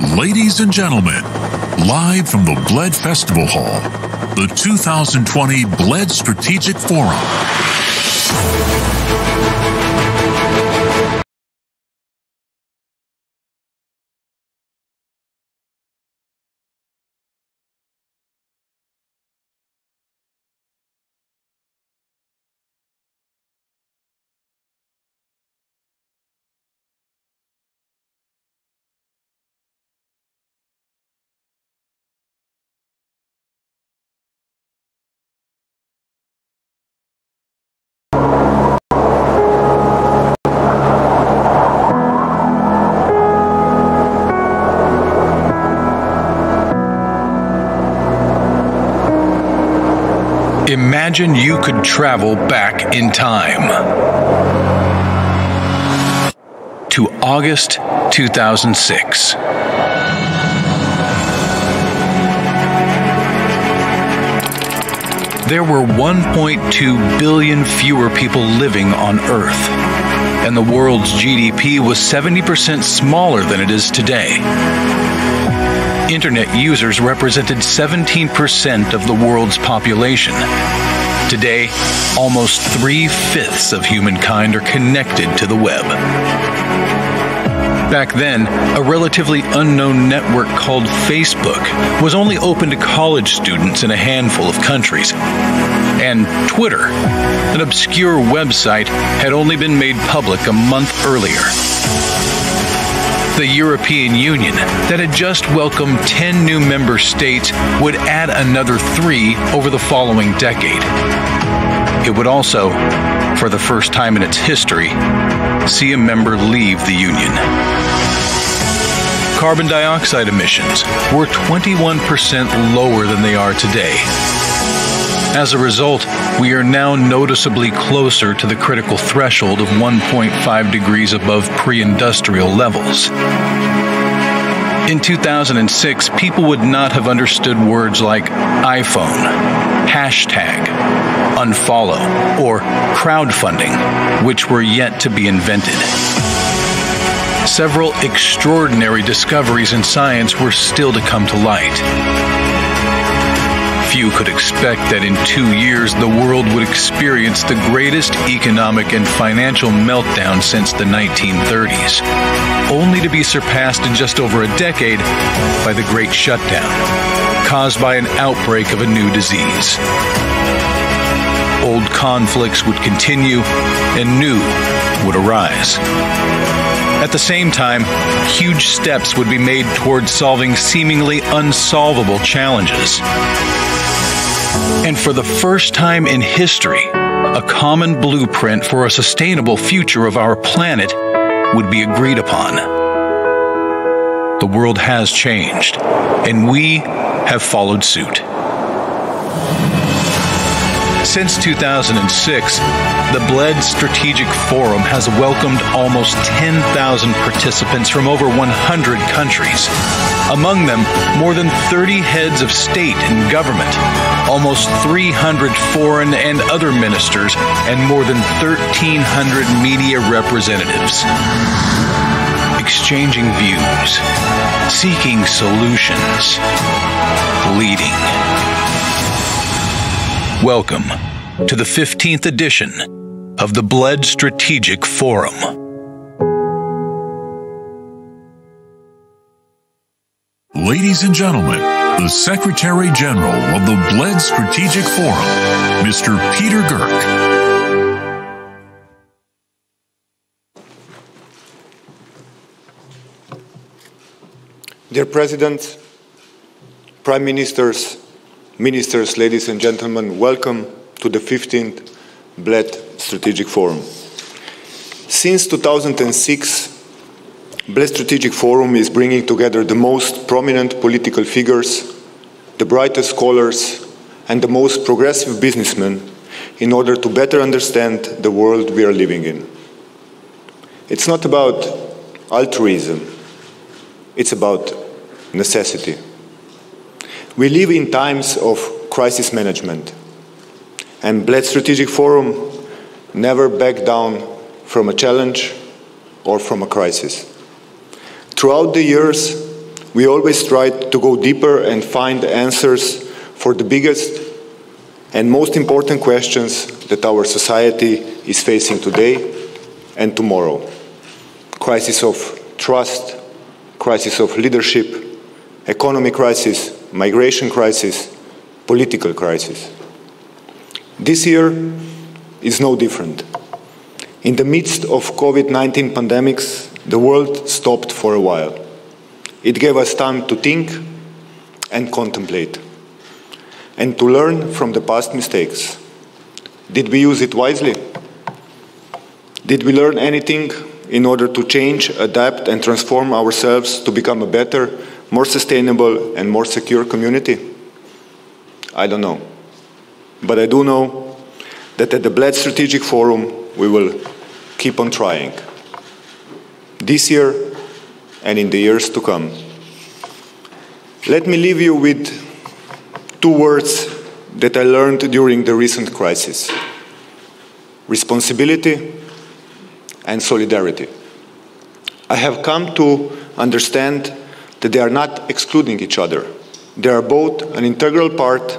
Ladies and gentlemen, live from the Bled Festival Hall, the 2020 Bled Strategic Forum. Imagine you could travel back in time to August 2006. There were 1.2 billion fewer people living on Earth, and the world's GDP was 70% smaller than it is today. Internet users represented 17% of the world's population. Today, almost 3/5 of humankind are connected to the web. Back then, a relatively unknown network called Facebook was only open to college students in a handful of countries. And Twitter, an obscure website, had only been made public a month earlier. The European Union, that had just welcomed 10 new member states, would add another 3 over the following decade. It would also, for the first time in its history, see a member leave the Union. Carbon dioxide emissions were 21% lower than they are today. As a result, we are now noticeably closer to the critical threshold of 1.5 degrees above pre-industrial levels. In 2006, people would not have understood words like iPhone, hashtag, unfollow, or crowdfunding, which were yet to be invented. Several extraordinary discoveries in science were still to come to light. Few could expect that in 2 years the world would experience the greatest economic and financial meltdown since the 1930s, only to be surpassed in just over a decade by the Great Shutdown, caused by an outbreak of a new disease. Old conflicts would continue and new would arise. At the same time, huge steps would be made towards solving seemingly unsolvable challenges. And for the first time in history, a common blueprint for a sustainable future of our planet would be agreed upon. The world has changed, and we have followed suit. Since 2006, the Bled Strategic Forum has welcomed almost 10,000 participants from over 100 countries. Among them, more than 30 heads of state and government, almost 300 foreign and other ministers, and more than 1,300 media representatives. Exchanging views, seeking solutions, leading. Welcome to the 15th edition of the Bled Strategic Forum. Ladies and gentlemen, the Secretary General of the Bled Strategic Forum, Mr. Peter Girk. Dear President, Prime Ministers, Ministers, ladies and gentlemen, welcome to the 15th Bled Strategic Forum. Since 2006, Bled Strategic Forum is bringing together the most prominent political figures, the brightest scholars, and the most progressive businessmen in order to better understand the world we are living in. It's not about altruism, it's about necessity. We live in times of crisis management, and Bled Strategic Forum never backed down from a challenge or from a crisis. Throughout the years, we always try to go deeper and find answers for the biggest and most important questions that our society is facing today and tomorrow. Crisis of trust, crisis of leadership, economic crisis, migration crisis, political crisis. This year is no different. In the midst of COVID-19 pandemics, the world stopped for a while. It gave us time to think and contemplate, and to learn from the past mistakes. Did we use it wisely? Did we learn anything in order to change, adapt, and transform ourselves to become a better, more sustainable, and more secure community? I don't know. But I do know that at the Bled Strategic Forum, we will keep on trying. This year and in the years to come. Let me leave you with two words that I learned during the recent crisis: responsibility and solidarity. I have come to understand that they are not excluding each other. They are both an integral part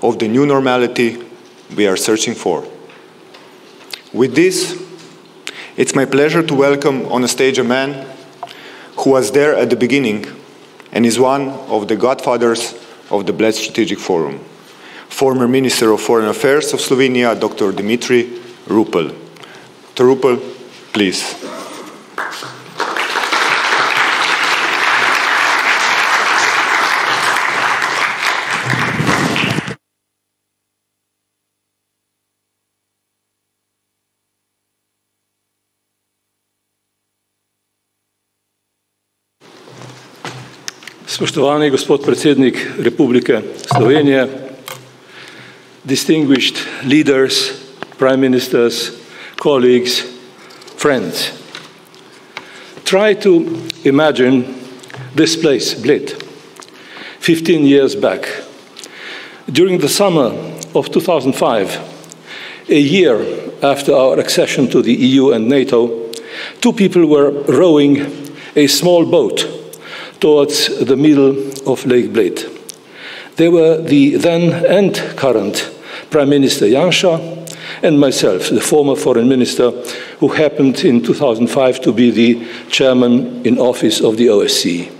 of the new normality we are searching for. With this, it's my pleasure to welcome on a stage a man who was there at the beginning and is one of the godfathers of the Bled Strategic Forum, former Minister of Foreign Affairs of Slovenia, Dr. Dimitri Rupel. Dr. Rupel, please. Spoštovani gospod predsednik Republike Slovenije, distinguished leaders, prime ministers, colleagues, friends. Try to imagine this place, Bled, 15 years back. During the summer of 2005, a year after our accession to the EU and NATO, two people were rowing a small boat towards the middle of Lake Bled. They were the then and current Prime Minister Janša and myself, the former foreign minister who happened in 2005 to be the chairman in office of the OSCE.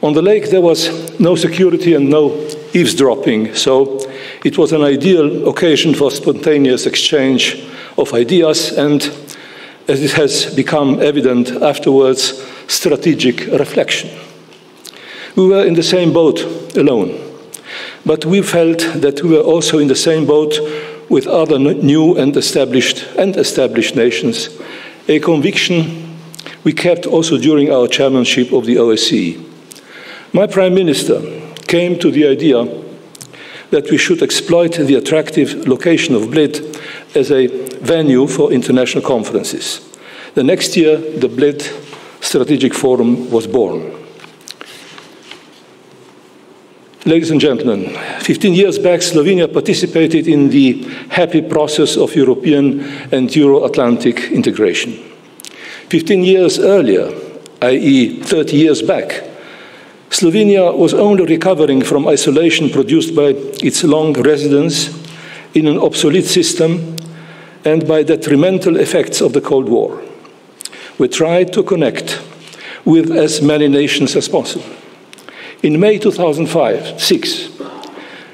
On the lake there was no security and no eavesdropping, so it was an ideal occasion for spontaneous exchange of ideas and, as it has become evident afterwards, strategic reflection. We were in the same boat alone, but we felt that we were also in the same boat with other new and established nations, a conviction we kept also during our chairmanship of the OSCE. My Prime Minister came to the idea that we should exploit the attractive location of Bled as a venue for international conferences. The next year, the Bled Strategic Forum was born. Ladies and gentlemen, 15 years back, Slovenia participated in the happy process of European and Euro-Atlantic integration. 15 years earlier, i.e. 30 years back, Slovenia was only recovering from isolation produced by its long residence in an obsolete system and by detrimental effects of the Cold War. We tried to connect with as many nations as possible. In May 2006,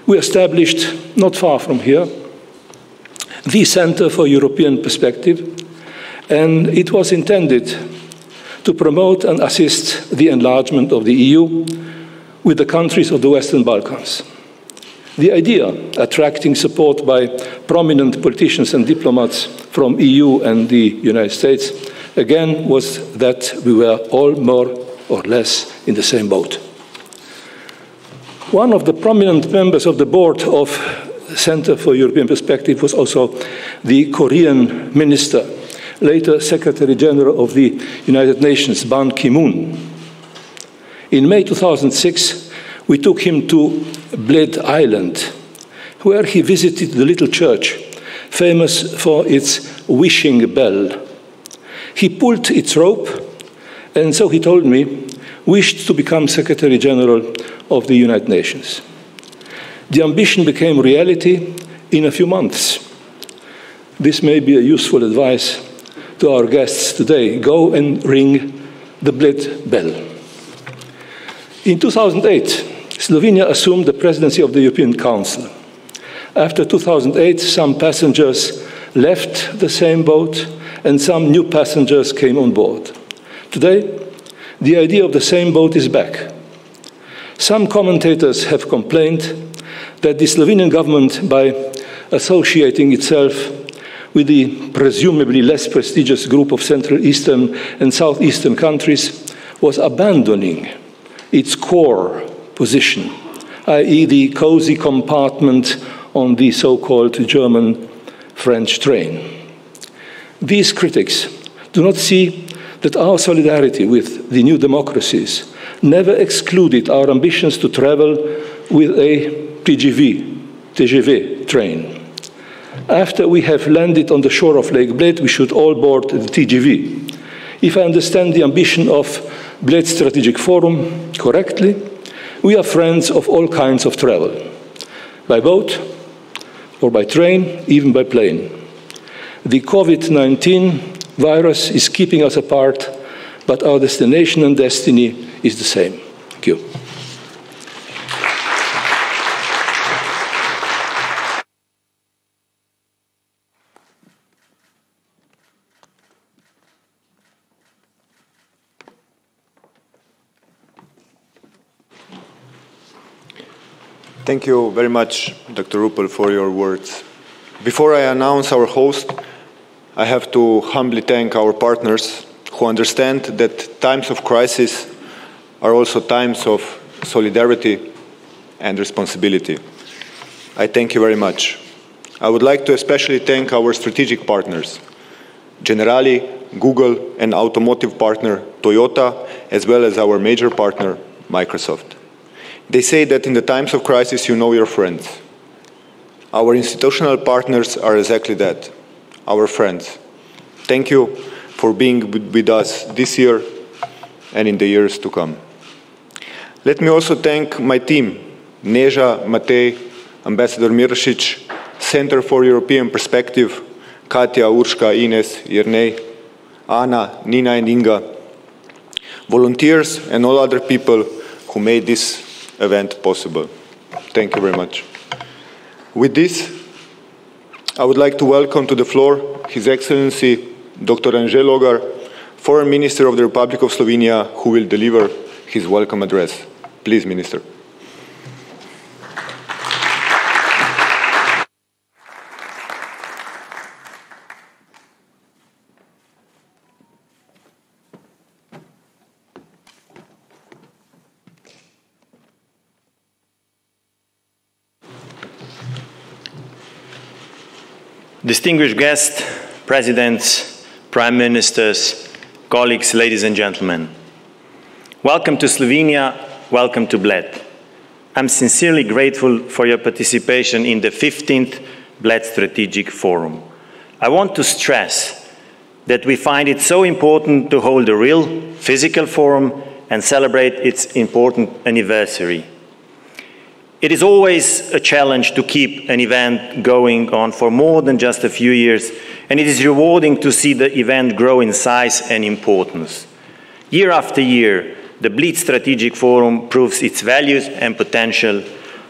we established, not far from here, the Center for European Perspective, and it was intended to promote and assist the enlargement of the EU with the countries of the Western Balkans. The idea, attracting support by prominent politicians and diplomats from EU and the United States, again was that we were all more or less in the same boat. One of the prominent members of the board of Center for European Perspective was also the Korean minister, later Secretary General of the United Nations, Ban Ki-moon. In May 2006, we took him to Bled Island, where he visited the little church, famous for its wishing bell. He pulled its rope and so he told me, wished to become Secretary General of the United Nations. The ambition became reality in a few months. This may be a useful advice to our guests today. Go and ring the Bled bell. In 2008, Slovenia assumed the presidency of the European Council. After 2008, some passengers left the same boat and some new passengers came on board. Today, the idea of the same boat is back. Some commentators have complained that the Slovenian government, by associating itself with the presumably less prestigious group of Central Eastern and Southeastern countries, was abandoning its core position, i.e. the cozy compartment on the so-called German-French train. These critics do not see that our solidarity with the new democracies never excluded our ambitions to travel with a TGV train. After we have landed on the shore of Lake Bled, we should all board the TGV. If I understand the ambition of Bled Strategic Forum correctly, we are friends of all kinds of travel, by boat or by train, even by plane. The COVID-19 virus is keeping us apart, but our destination and destiny is the same. Thank you. Thank you very much, Dr. Ruppel, for your words. Before I announce our host, I have to humbly thank our partners who understand that times of crisis are also times of solidarity and responsibility. I thank you very much. I would like to especially thank our strategic partners, Generali, Google, and automotive partner Toyota, as well as our major partner, Microsoft. They say that in the times of crisis, you know your friends. Our institutional partners are exactly that, our friends. Thank you for being with us this year and in the years to come. Let me also thank my team, Neža, Matej, Ambassador Mirošić, Center for European Perspective, Katja, Urška, Ines, Jernej, Anna, Nina and Inga, volunteers and all other people who made this event possible. Thank you very much. With this, I would like to welcome to the floor His Excellency Dr. Anže Logar, Foreign Minister of the Republic of Slovenia, who will deliver his welcome address. Please, Minister. Distinguished guests, presidents, prime ministers, colleagues, ladies and gentlemen. Welcome to Slovenia, welcome to Bled. I'm sincerely grateful for your participation in the 15th Bled Strategic Forum. I want to stress that we find it so important to hold a real physical forum and celebrate its important anniversary. It is always a challenge to keep an event going on for more than just a few years, and it is rewarding to see the event grow in size and importance. Year after year, the Bled Strategic Forum proves its values and potential,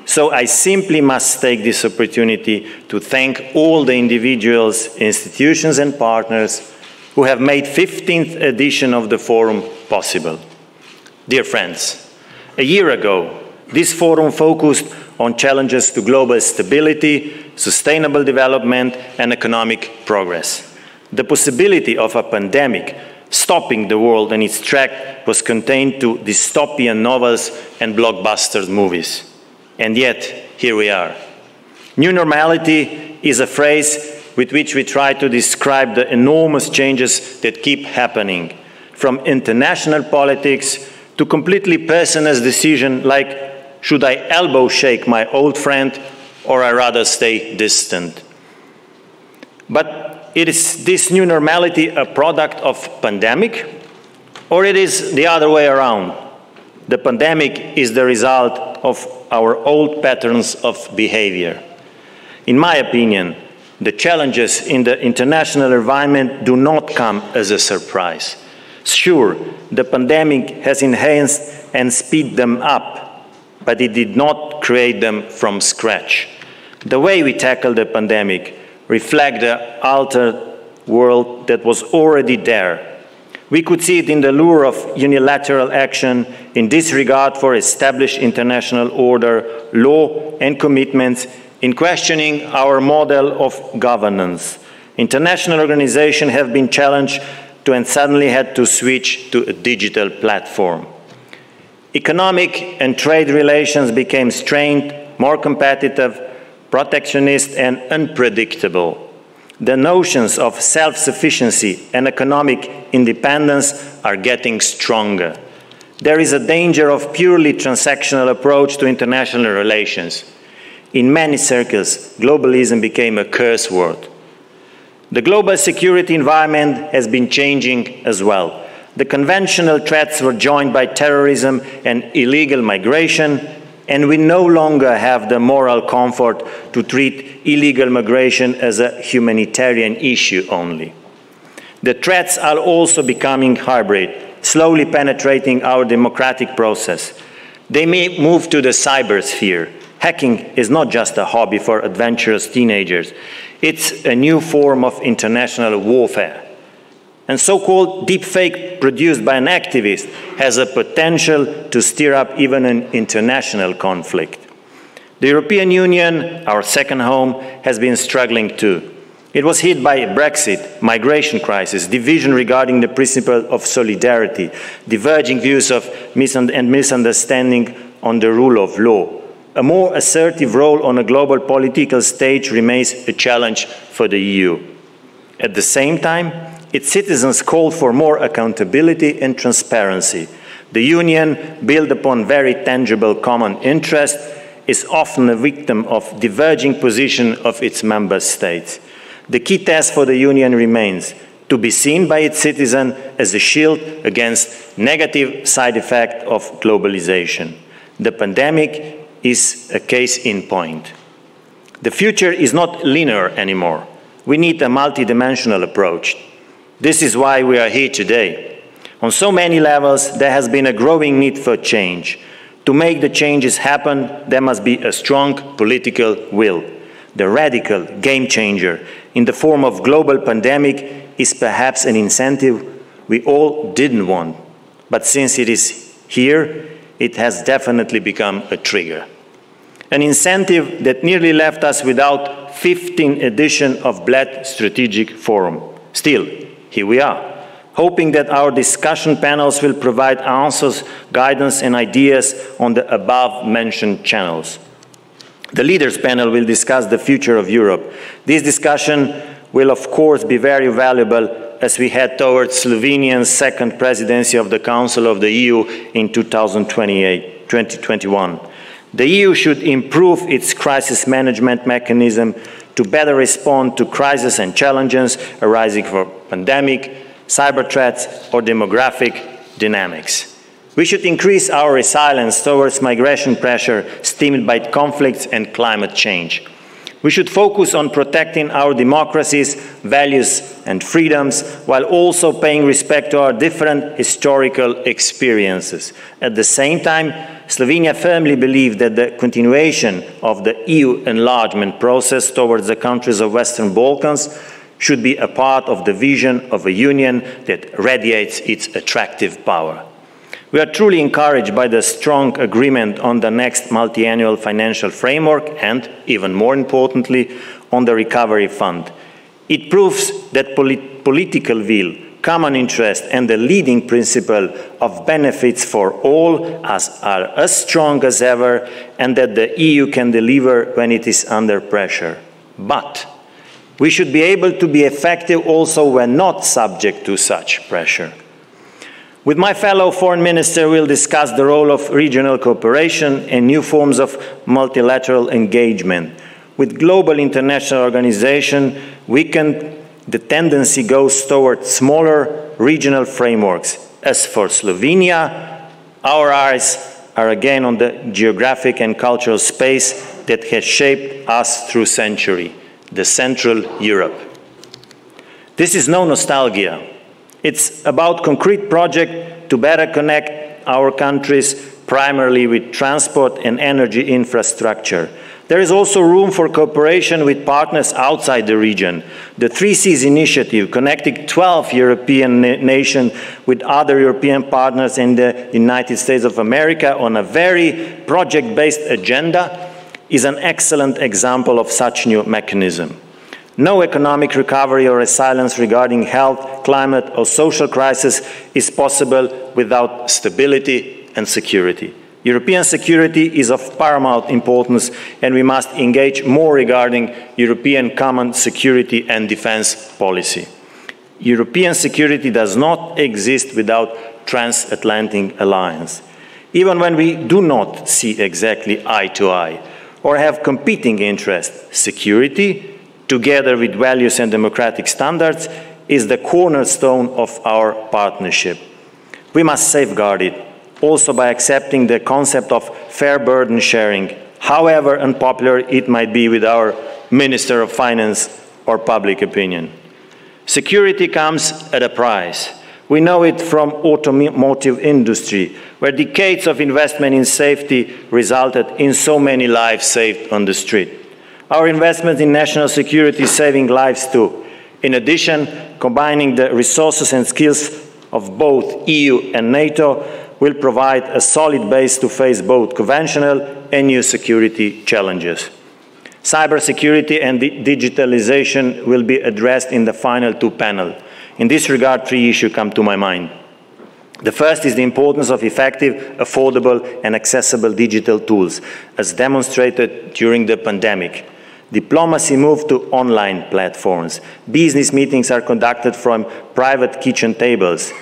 so I simply must take this opportunity to thank all the individuals, institutions and partners who have made 15th edition of the forum possible. Dear friends, a year ago, this forum focused on challenges to global stability, sustainable development, and economic progress. The possibility of a pandemic stopping the world in its track was contained to dystopian novels and blockbuster movies. And yet, here we are. New normality is a phrase with which we try to describe the enormous changes that keep happening, from international politics to completely personal decisions like, should I elbow shake my old friend or I rather stay distant? But is this new normality a product of pandemic Or it is the other way around. The pandemic is the result of our old patterns of behavior. In my opinion, the challenges in the international environment do not come as a surprise. Sure, the pandemic has enhanced and speeded them up, but it did not create them from scratch. The way we tackle the pandemic reflects the altered world that was already there. We could see it in the lure of unilateral action, in disregard for established international order, law and commitments, in questioning our model of governance. International organizations have been challenged to and suddenly had to switch to a digital platform. Economic and trade relations became strained, more competitive, protectionist and unpredictable. The notions of self-sufficiency and economic independence are getting stronger. There is a danger of purely transactional approach to international relations. In many circles, globalism became a curse word. The global security environment has been changing as well. The conventional threats were joined by terrorism and illegal migration, and we no longer have the moral comfort to treat illegal migration as a humanitarian issue only. The threats are also becoming hybrid, slowly penetrating our democratic process. They may move to the cybersphere. Hacking is not just a hobby for adventurous teenagers. It's a new form of international warfare. And so-called deepfake produced by an activist has a potential to stir up even an international conflict. The European Union, our second home, has been struggling too. It was hit by Brexit, migration crisis, division regarding the principle of solidarity, diverging views of and misunderstanding on the rule of law. A more assertive role on a global political stage remains a challenge for the EU. At the same time, its citizens call for more accountability and transparency. The Union, built upon very tangible common interest, is often a victim of diverging positions of its member states. The key task for the Union remains to be seen by its citizens as a shield against negative side effects of globalization. The pandemic is a case in point. The future is not linear anymore. We need a multidimensional approach. This is why we are here today. On so many levels, there has been a growing need for change. To make the changes happen, there must be a strong political will. The radical game changer in the form of global pandemic is perhaps an incentive we all didn't want. But since it is here, it has definitely become a trigger. An incentive that nearly left us without 15th edition of Bled Strategic Forum. Still, here we are, hoping that our discussion panels will provide answers, guidance, and ideas on the above-mentioned channels. The Leaders Panel will discuss the future of Europe. This discussion will, of course, be very valuable as we head towards Slovenia's second presidency of the Council of the EU in 2021. The EU should improve its crisis management mechanism to better respond to crises and challenges arising from pandemic, cyber threats, or demographic dynamics. We should increase our resilience towards migration pressure stemmed by conflicts and climate change. We should focus on protecting our democracies, values, and freedoms, while also paying respect to our different historical experiences. At the same time, Slovenia firmly believes that the continuation of the EU enlargement process towards the countries of Western Balkans should be a part of the vision of a union that radiates its attractive power. We are truly encouraged by the strong agreement on the next multi-annual financial framework and, even more importantly, on the recovery fund. It proves that political will, common interest, and the leading principle of benefits for all are as strong as ever, and that the EU can deliver when it is under pressure. But we should be able to be effective also when not subject to such pressure. With my fellow foreign minister, we'll discuss the role of regional cooperation and new forms of multilateral engagement. With global international organization, the tendency goes toward smaller regional frameworks. As for Slovenia, our eyes are again on the geographic and cultural space that has shaped us through centuries, the Central Europe. This is no nostalgia. It's about concrete projects to better connect our countries, primarily with transport and energy infrastructure. There is also room for cooperation with partners outside the region. The 3Cs initiative, connecting 12 European nations with other European partners in the United States of America on a very project-based agenda, is an excellent example of such new mechanism. No economic recovery or resilience regarding health, climate, or social crisis is possible without stability and security. European security is of paramount importance, and we must engage more regarding European common security and defense policy. European security does not exist without transatlantic alliance. Even when we do not see exactly eye to eye or have competing interests, security, together with values and democratic standards, is the cornerstone of our partnership. We must safeguard it, also by accepting the concept of fair burden sharing, however unpopular it might be with our Minister of Finance or public opinion. Security comes at a price. We know it from automotive industry, where decades of investment in safety resulted in so many lives saved on the street. Our investment in national security is saving lives too. In addition, combining the resources and skills of both EU and NATO will provide a solid base to face both conventional and new security challenges. Cybersecurity and digitalization will be addressed in the final two panels. In this regard, three issues come to my mind. The first is the importance of effective, affordable, and accessible digital tools, as demonstrated during the pandemic. Diplomacy moved to online platforms. Business meetings are conducted from private kitchen tables.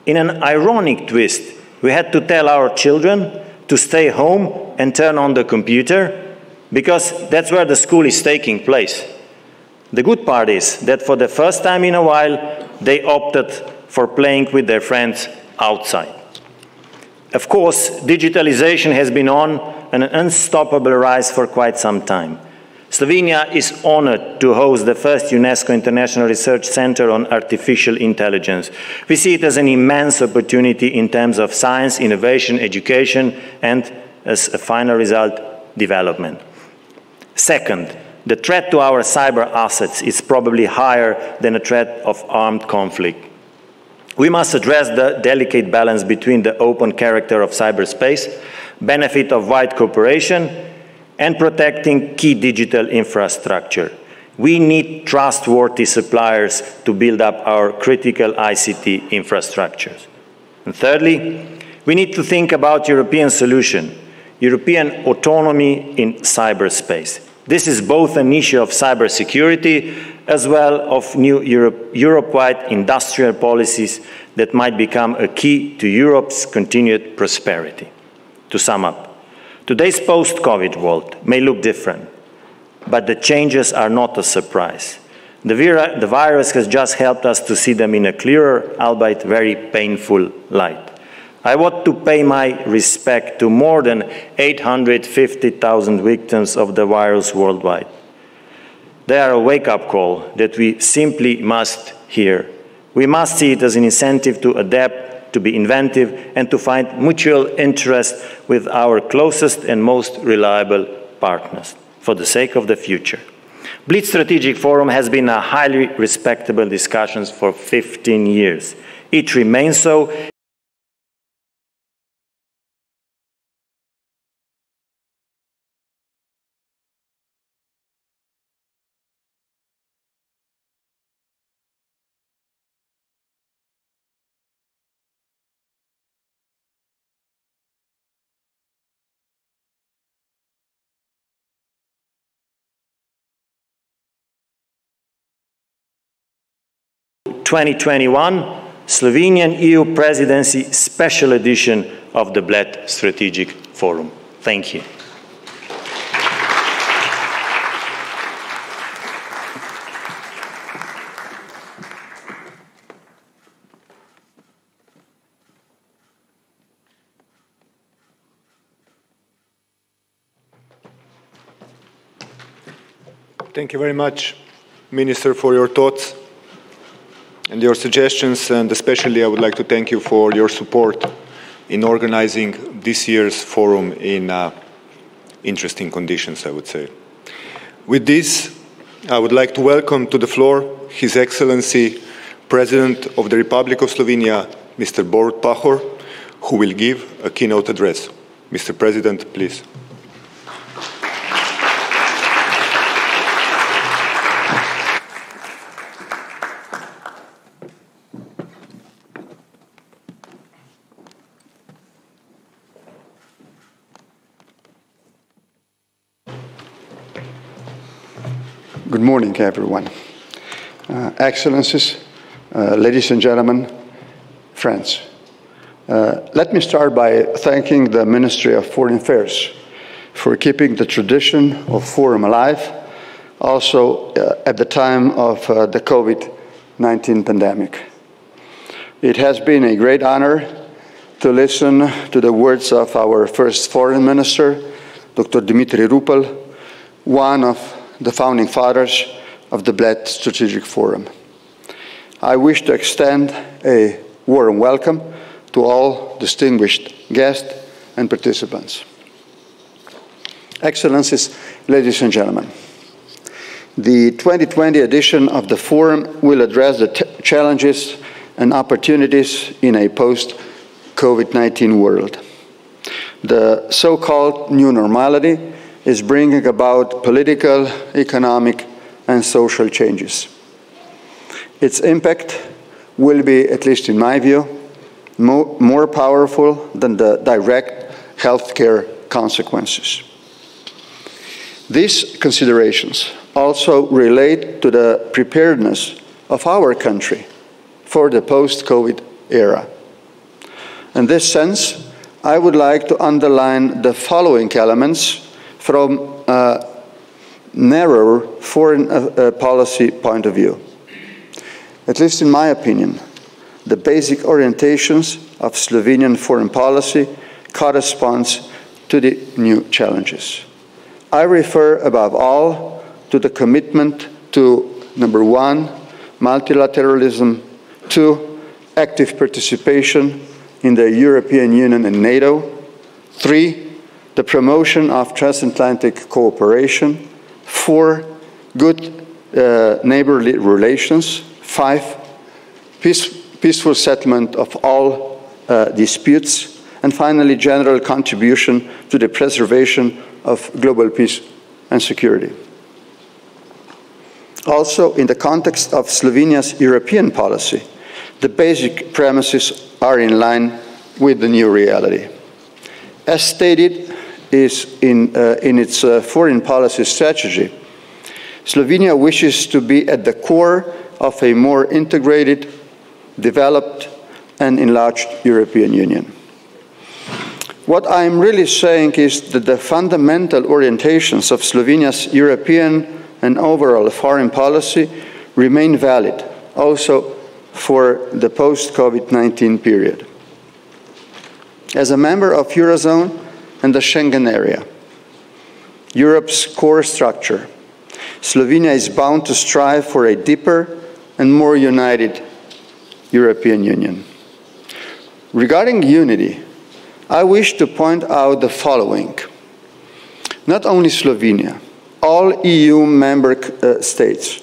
In an ironic twist, we had to tell our children to stay home and turn on the computer because that's where the school is taking place. The good part is that for the first time in a while, they opted for playing with their friends outside. Of course, digitalization has been on an unstoppable rise for quite some time. Slovenia is honored to host the first UNESCO International Research Center on Artificial Intelligence. We see it as an immense opportunity in terms of science, innovation, education, and, as a final result, development. Second, the threat to our cyber assets is probably higher than a threat of armed conflict. We must address the delicate balance between the open character of cyberspace, benefit of wide cooperation, and protecting key digital infrastructure. We need trustworthy suppliers to build up our critical ICT infrastructures. And thirdly, we need to think about European solution, European autonomy in cyberspace. This is both an issue of cybersecurity as well of new Europe-wide industrial policies that might become a key to Europe's continued prosperity. To sum up, today's post-COVID world may look different, but the changes are not a surprise. The virus has just helped us to see them in a clearer, albeit very painful light. I want to pay my respect to more than 850,000 victims of the virus worldwide. They are a wake-up call that we simply must hear. We must see it as an incentive to adapt, to be inventive, and to find mutual interest with our closest and most reliable partners for the sake of the future. Bled Strategic Forum has been a highly respectable discussion for 15 years. It remains so. In 2021 Slovenian EU Presidency Special Edition of the Bled Strategic Forum. Thank you. Thank you very much, Minister, for your thoughts and your suggestions, and especially I would like to thank you for your support in organizing this year's forum in interesting conditions, I would say. With this, I would like to welcome to the floor His Excellency, President of the Republic of Slovenia, Mr. Borut Pahor, who will give a keynote address. Mr. President, please. Good morning, everyone. Excellencies, ladies and gentlemen, friends. Let me start by thanking the Ministry of Foreign Affairs for keeping the tradition of forum alive, also at the time of the COVID-19 pandemic. It has been a great honor to listen to the words of our first foreign minister, Dr. Dimitri Rupel, one of the founding fathers of the Bled Strategic Forum. I wish to extend a warm welcome to all distinguished guests and participants. Excellencies, ladies and gentlemen, the 2020 edition of the Forum will address the challenges and opportunities in a post-COVID-19 world. The so-called new normality is bringing about political, economic, and social changes. Its impact will be, at least in my view, more powerful than the direct healthcare consequences. These considerations also relate to the preparedness of our country for the post-COVID era. In this sense, I would like to underline the following elements from a narrower foreign policy point of view. At least in my opinion, the basic orientations of Slovenian foreign policy corresponds to the new challenges. I refer above all to the commitment to, number one, multilateralism, two, active participation in the European Union and NATO, three, the promotion of transatlantic cooperation, four, good neighborly relations, five, peaceful settlement of all disputes, and finally, general contribution to the preservation of global peace and security. Also, in the context of Slovenia's European policy, the basic premises are in line with the new reality. As stated in its foreign policy strategy, Slovenia wishes to be at the core of a more integrated, developed, and enlarged European Union. What I'm really saying is that the fundamental orientations of Slovenia's European and overall foreign policy remain valid, also for the post-COVID-19 period. As a member of Eurozone and the Schengen area, Europe's core structure, Slovenia is bound to strive for a deeper and more united European Union. Regarding unity, I wish to point out the following. Not only Slovenia, all EU member states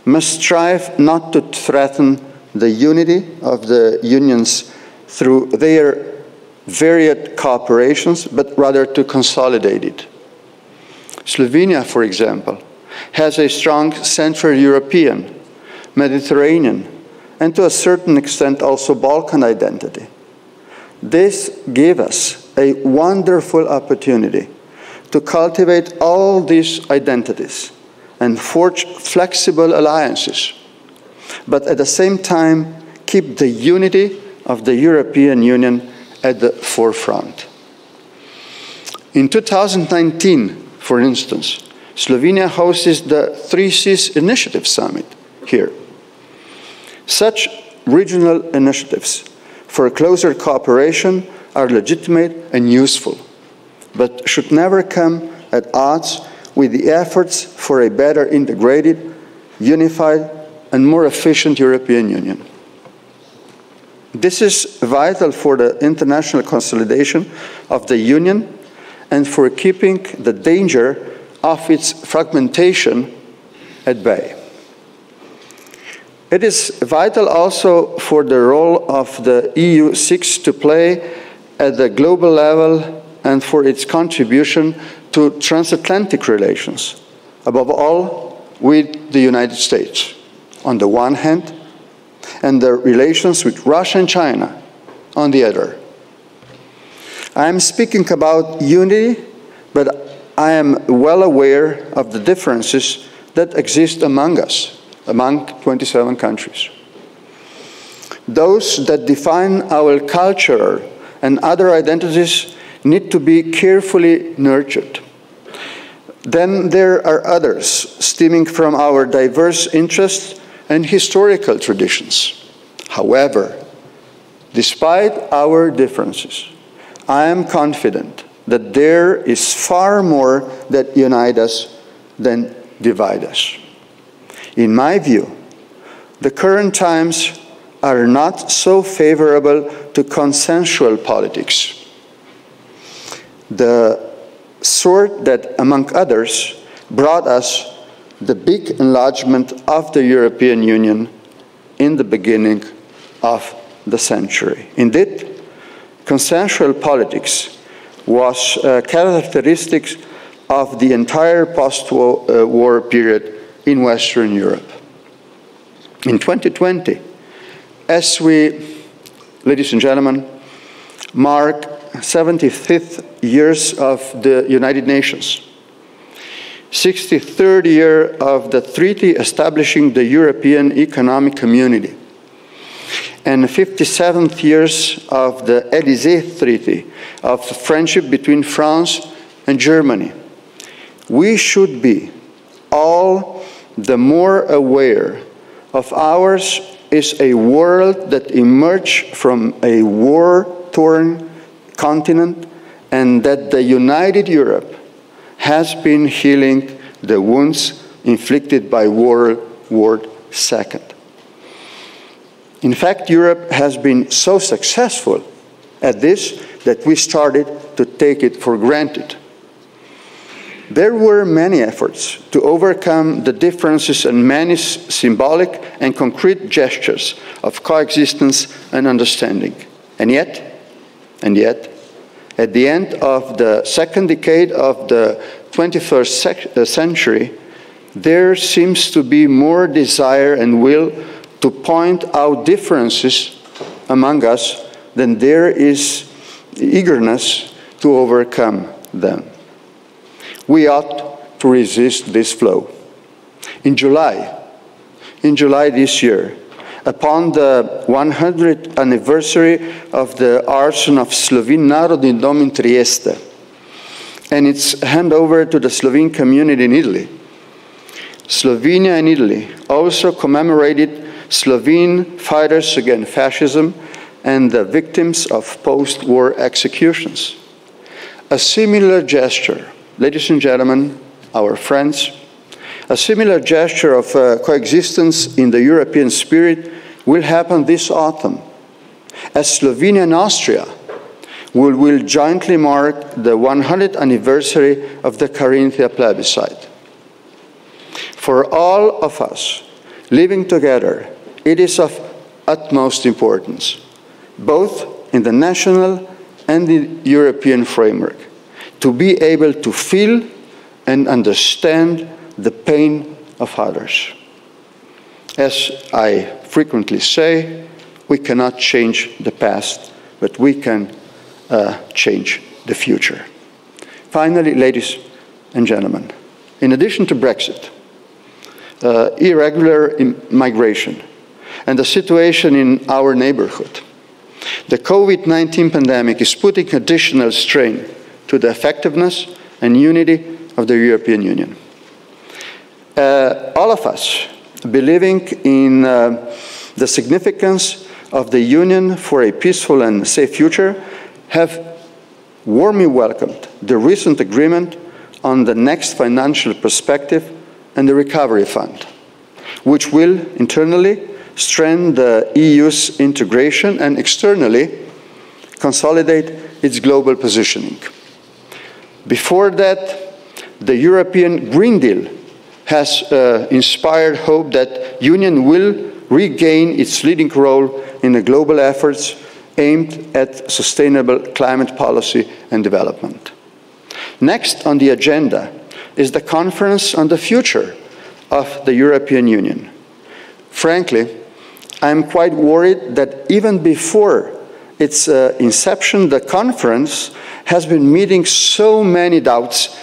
must strive not to threaten the unity of the unions through their varied cooperations, but rather to consolidate it. Slovenia, for example, has a strong Central European, Mediterranean, and to a certain extent also Balkan identity. This gives us a wonderful opportunity to cultivate all these identities and forge flexible alliances, but at the same time keep the unity of the European Union at the forefront. In 2019, for instance, Slovenia hosted the 3Cs Initiative Summit here. Such regional initiatives for closer cooperation are legitimate and useful, but should never come at odds with the efforts for a better integrated, unified, and more efficient European Union. This is vital for the international consolidation of the Union and for keeping the danger of its fragmentation at bay. It is vital also for the role of the EU seeks to play at the global level and for its contribution to transatlantic relations, above all with the United States, on the one hand, and the relations with Russia and China on the other. I am speaking about unity, but I am well aware of the differences that exist among us, among 27 countries. Those that define our culture and other identities need to be carefully nurtured. Then there are others stemming from our diverse interests and historical traditions. However, despite our differences, I am confident that there is far more that unite us than divide us. In my view, the current times are not so favorable to consensual politics. The sort that, among others, brought us the big enlargement of the European Union in the beginning of the century. Indeed, consensual politics was a characteristic of the entire post-war period in Western Europe. In 2020, as we, ladies and gentlemen, mark 75th years of the United Nations, 63rd year of the treaty establishing the European Economic Community, and 57th years of the Élysée Treaty of friendship between France and Germany, we should be all the more aware of ours is a world that emerged from a war-torn continent, and that the united Europe has been healing the wounds inflicted by World War II. In fact, Europe has been so successful at this that we started to take it for granted. There were many efforts to overcome the differences and many symbolic and concrete gestures of coexistence and understanding. And yet, at the end of the second decade of the 21st century, there seems to be more desire and will to point out differences among us than there is eagerness to overcome them. We ought to resist this flow. In July this year, upon the 100th anniversary of the arson of Slovene Narodni Dom in Trieste and its handover to the Slovene community in Italy, Slovenia and Italy also commemorated Slovene fighters against fascism and the victims of post-war executions. A similar gesture, ladies and gentlemen, our friends, a similar gesture of coexistence in the European spirit will happen this autumn, as Slovenia and Austria will jointly mark the 100th anniversary of the Carinthia plebiscite. For all of us living together, it is of utmost importance, both in the national and the European framework, to be able to feel and understand the pain of others. As I frequently say, we cannot change the past, but we can change the future. Finally, ladies and gentlemen, in addition to Brexit, irregular migration, and the situation in our neighborhood, the COVID-19 pandemic is putting additional strain to the effectiveness and unity of the European Union. All of us, believing in the significance of the Union for a peaceful and safe future, have warmly welcomed the recent agreement on the next financial perspective and the recovery fund, which will internally strengthen the EU's integration and externally consolidate its global positioning. Before that, the European Green Deal has inspired hope that the Union will regain its leading role in the global efforts aimed at sustainable climate policy and development. Next on the agenda is the Conference on the Future of the European Union. Frankly, I am quite worried that even before its inception, the conference has been meeting so many doubts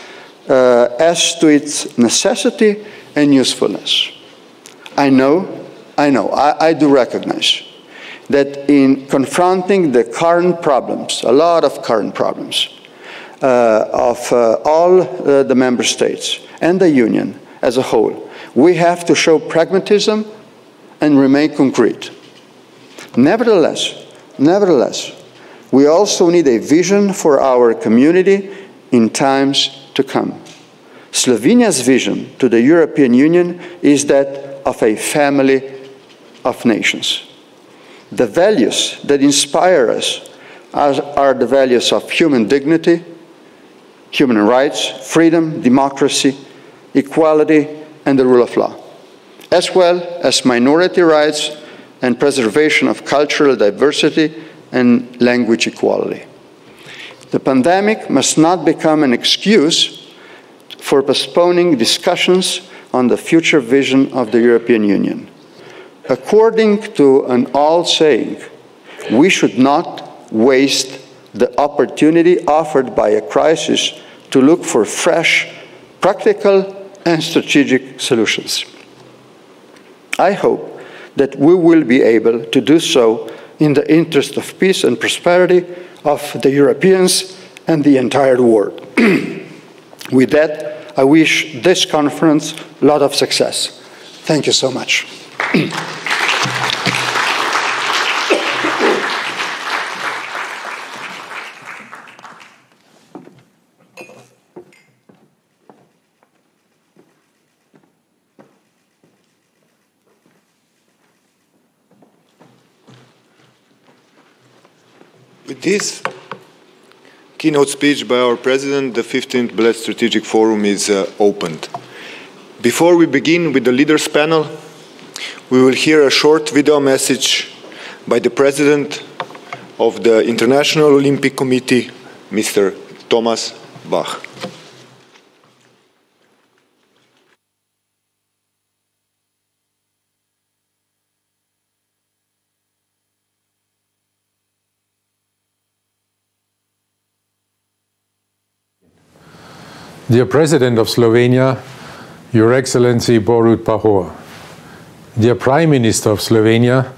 as to its necessity and usefulness. I do recognize that in confronting the current problems, a lot of current problems, of all the member states and the Union as a whole, we have to show pragmatism and remain concrete. Nevertheless, we also need a vision for our community in times to come. Slovenia's vision to the European Union is that of a family of nations. The values that inspire us are the values of human dignity, human rights, freedom, democracy, equality, and the rule of law, as well as minority rights and preservation of cultural diversity and language equality. The pandemic must not become an excuse for postponing discussions on the future vision of the European Union. According to an old saying, we should not waste the opportunity offered by a crisis to look for fresh, practical, and strategic solutions. I hope that we will be able to do so in the interest of peace and prosperity of the Europeans and the entire world. With that, I wish this conference a lot of success. Thank you so much. With this keynote speech by our President, the 15th Bled Strategic Forum is opened. Before we begin with the leaders panel, we will hear a short video message by the President of the International Olympic Committee, Mr. Thomas Bach. Dear President of Slovenia, Your Excellency Borut Pahor, Dear Prime Minister of Slovenia,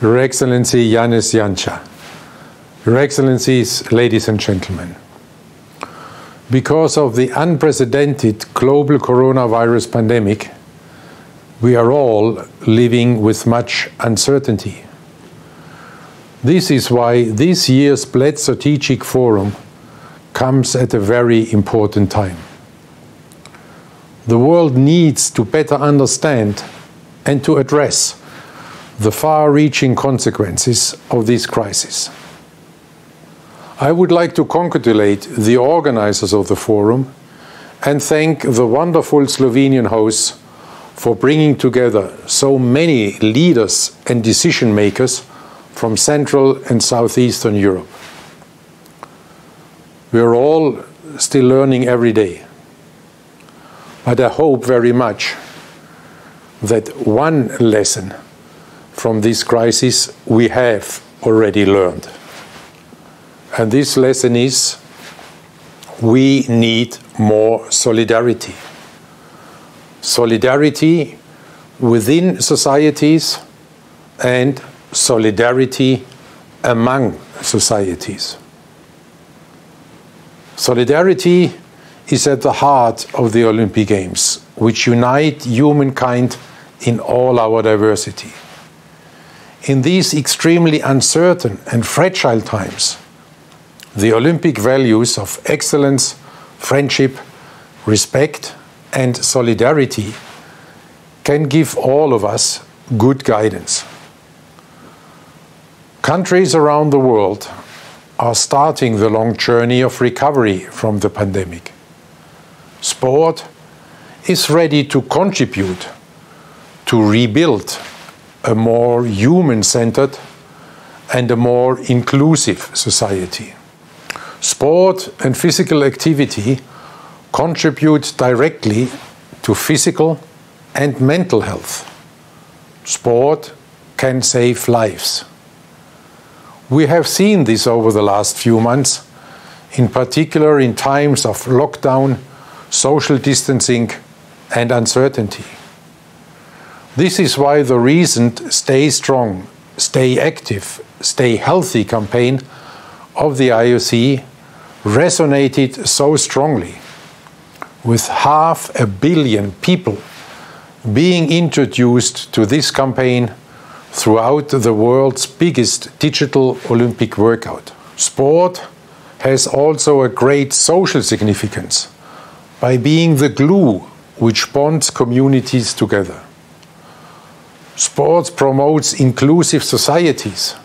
Your Excellency Janez Janša, Your Excellencies, ladies and gentlemen. Because of the unprecedented global coronavirus pandemic, we are all living with much uncertainty. This is why this year's Bled Strategic Forum comes at a very important time. The world needs to better understand and to address the far-reaching consequences of this crisis. I would like to congratulate the organizers of the forum and thank the wonderful Slovenian hosts for bringing together so many leaders and decision makers from Central and Southeastern Europe. We are all still learning every day. But I hope very much that one lesson from this crisis we have already learned. And this lesson is we need more solidarity. Solidarity within societies and solidarity among societies. Solidarity is at the heart of the Olympic Games, which unite humankind in all our diversity. In these extremely uncertain and fragile times, the Olympic values of excellence, friendship, respect, and solidarity can give all of us good guidance. Countries around the world are starting the long journey of recovery from the pandemic. Sport is ready to contribute to rebuild a more human-centered and a more inclusive society. Sport and physical activity contribute directly to physical and mental health. Sport can save lives. We have seen this over the last few months, in particular in times of lockdown, social distancing, and uncertainty. This is why the recent Stay Strong, Stay Active, Stay Healthy campaign of the IOC resonated so strongly, with 500 million people being introduced to this campaign throughout the world's biggest digital Olympic workout. Sport has also a great social significance by being the glue which bonds communities together. Sport promotes inclusive societies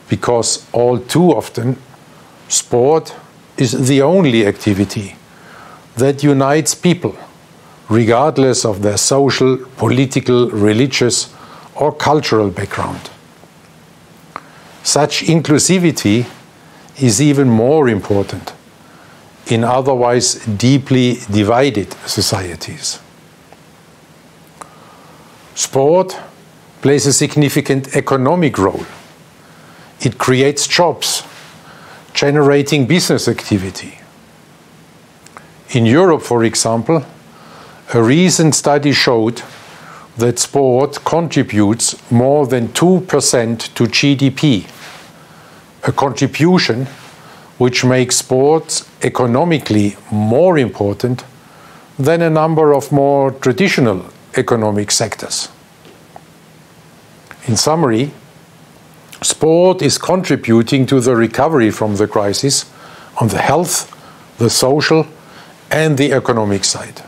because all too often sport is the only activity that unites people regardless of their social, political, religious or cultural background. Such inclusivity is even more important in otherwise deeply divided societies. Sport plays a significant economic role. It creates jobs, generating business activity. In Europe, for example, a recent study showed that sport contributes more than 2% to GDP, a contribution which makes sports economically more important than a number of more traditional economic sectors. In summary, sport is contributing to the recovery from the crisis on the health, the social, and the economic side.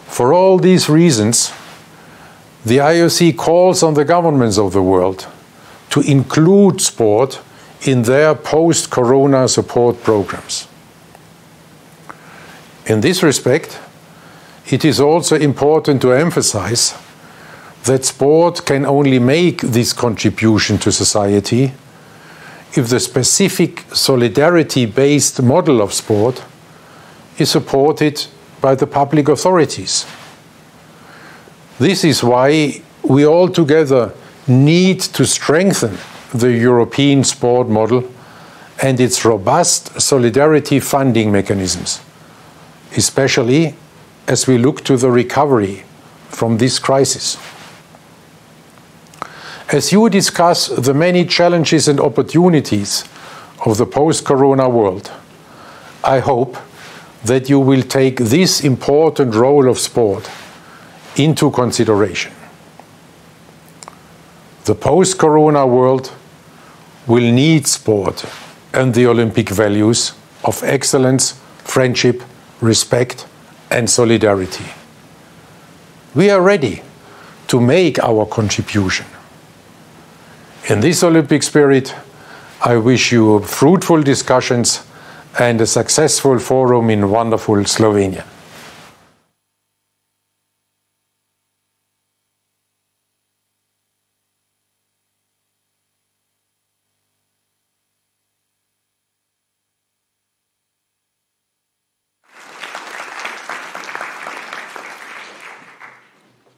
For all these reasons, the IOC calls on the governments of the world to include sport in their post-corona support programs. In this respect, it is also important to emphasize that sport can only make this contribution to society if the specific solidarity-based model of sport is supported by the public authorities. This is why we all together need to strengthen the European sport model and its robust solidarity funding mechanisms, especially as we look to the recovery from this crisis. As you discuss the many challenges and opportunities of the post-corona world, I hope that you will take this important role of sport into consideration. The post-corona world will need sport and the Olympic values of excellence, friendship, respect, and solidarity. We are ready to make our contribution. In this Olympic spirit, I wish you fruitful discussions and a successful forum in wonderful Slovenia.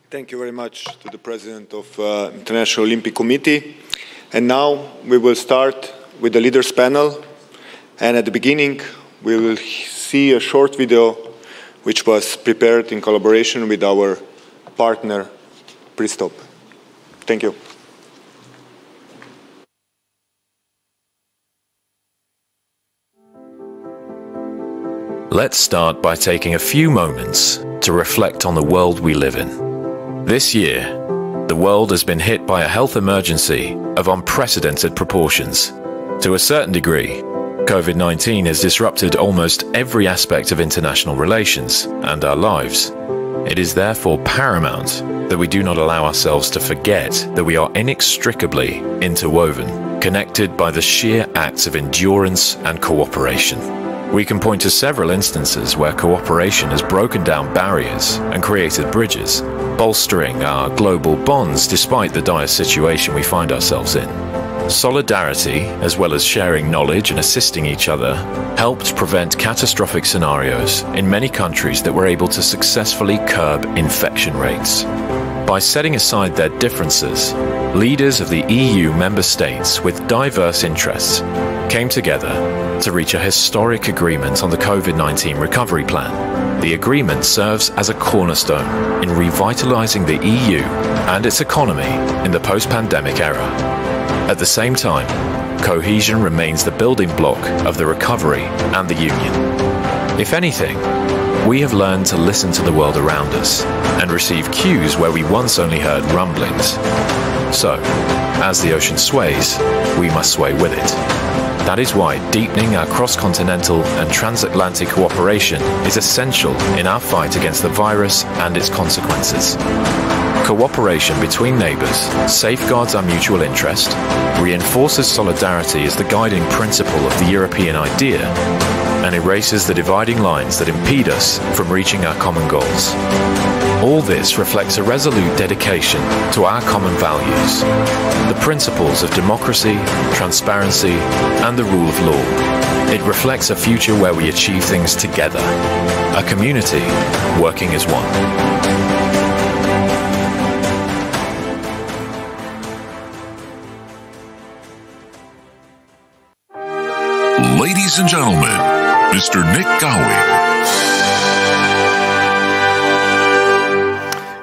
Thank you very much to the President of International Olympic Committee. And now we will start with the leaders panel. And at the beginning, we will see a short video which was prepared in collaboration with our partner, Pristop. Thank you. Let's start by taking a few moments to reflect on the world we live in. This year, the world has been hit by a health emergency of unprecedented proportions. To a certain degree, COVID-19 has disrupted almost every aspect of international relations and our lives. It is therefore paramount that we do not allow ourselves to forget that we are inextricably interwoven, connected by the sheer acts of endurance and cooperation. We can point to several instances where cooperation has broken down barriers and created bridges, bolstering our global bonds despite the dire situation we find ourselves in. Solidarity, as well as sharing knowledge and assisting each other, helped prevent catastrophic scenarios in many countries that were able to successfully curb infection rates. By setting aside their differences, leaders of the EU member states with diverse interests came together to reach a historic agreement on the COVID-19 recovery plan. The agreement serves as a cornerstone in revitalizing the EU and its economy in the post-pandemic era. At the same time, cohesion remains the building block of the recovery and the Union. If anything, we have learned to listen to the world around us and receive cues where we once only heard rumblings. So, as the ocean sways, we must sway with it. That is why deepening our cross-continental and transatlantic cooperation is essential in our fight against the virus and its consequences. Cooperation between neighbours safeguards our mutual interest, reinforces solidarity as the guiding principle of the European idea, and erases the dividing lines that impede us from reaching our common goals. All this reflects a resolute dedication to our common values, the principles of democracy, transparency, and the rule of law. It reflects a future where we achieve things together, a community working as one. Ladies and gentlemen, Mr. Nick Gowing.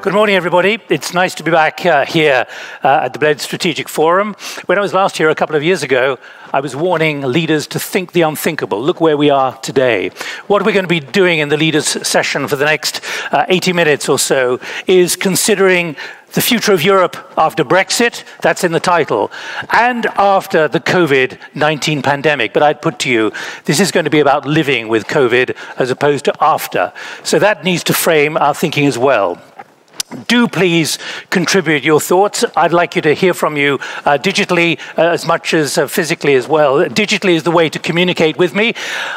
Good morning, everybody. It's nice to be back here at the Bled Strategic Forum. When I was last here a couple of years ago, I was warning leaders to think the unthinkable. Look where we are today. What we're going to be doing in the leaders' session for the next 80 minutes or so is considering the future of Europe after Brexit, that's in the title, and after the COVID-19 pandemic. But I'd put to you, this is going to be about living with COVID as opposed to after. So that needs to frame our thinking as well. Do please contribute your thoughts. I'd like you to hear from you digitally as much as physically as well. Digitally is the way to communicate with me.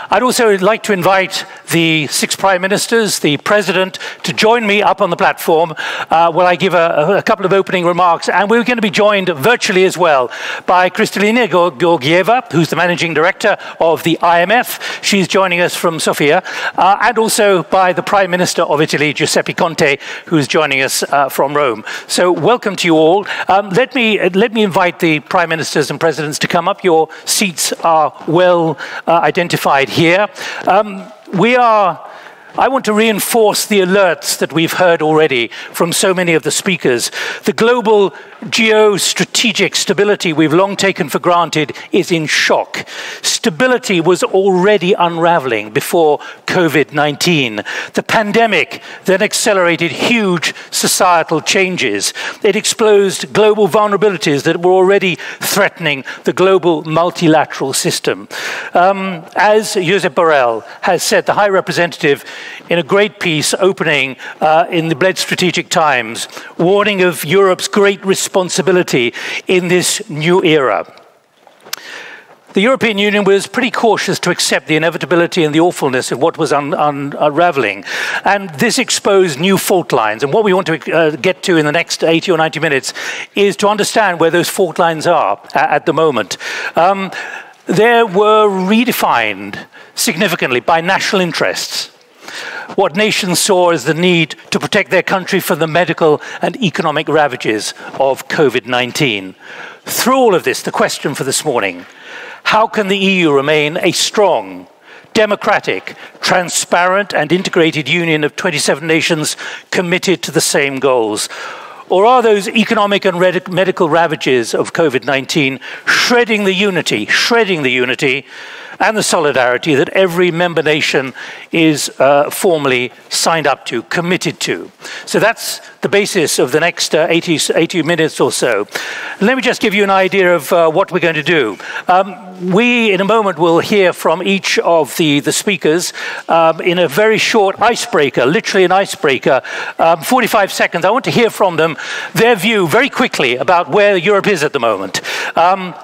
I'd also like to invite the 6 Prime Ministers, the President, to join me up on the platform while I give a couple of opening remarks. And we're going to be joined virtually as well by Kristalina Georgieva, who's the Managing Director of the IMF. She's joining us from Sofia. And also by the Prime Minister of Italy, Giuseppe Conte, who's joining us from Rome. So welcome to you all. Let me invite the Prime Ministers and Presidents to come up. Your seats are well identified here. I want to reinforce the alerts that we've heard already from so many of the speakers. The global geostrategic stability we've long taken for granted is in shock. Stability was already unraveling before COVID-19. The pandemic then accelerated huge societal changes. It exposed global vulnerabilities that were already threatening the global multilateral system. As Josep Borrell has said, the High Representative, in a great piece opening in the Bled Strategic Times, warning of Europe's great responsibility in this new era. The European Union was pretty cautious to accept the inevitability and the awfulness of what was unraveling. And this exposed new fault lines. And what we want to get to in the next 80 or 90 minutes is to understand where those fault lines are at the moment. They were redefined significantly by national interests. What nations saw as the need to protect their country from the medical and economic ravages of COVID-19. Through all of this, the question for this morning: how can the EU remain a strong, democratic, transparent and integrated union of 27 nations committed to the same goals? Or are those economic and medical ravages of COVID-19 shredding the unity and the solidarity that every member nation is formally signed up to, committed to. So that's the basis of the next 80 minutes or so. Let me just give you an idea of what we're going to do. We, in a moment, will hear from each of the speakers in a very short icebreaker, literally an icebreaker, 45 seconds. I want to hear from them, their view very quickly about where Europe is at the moment.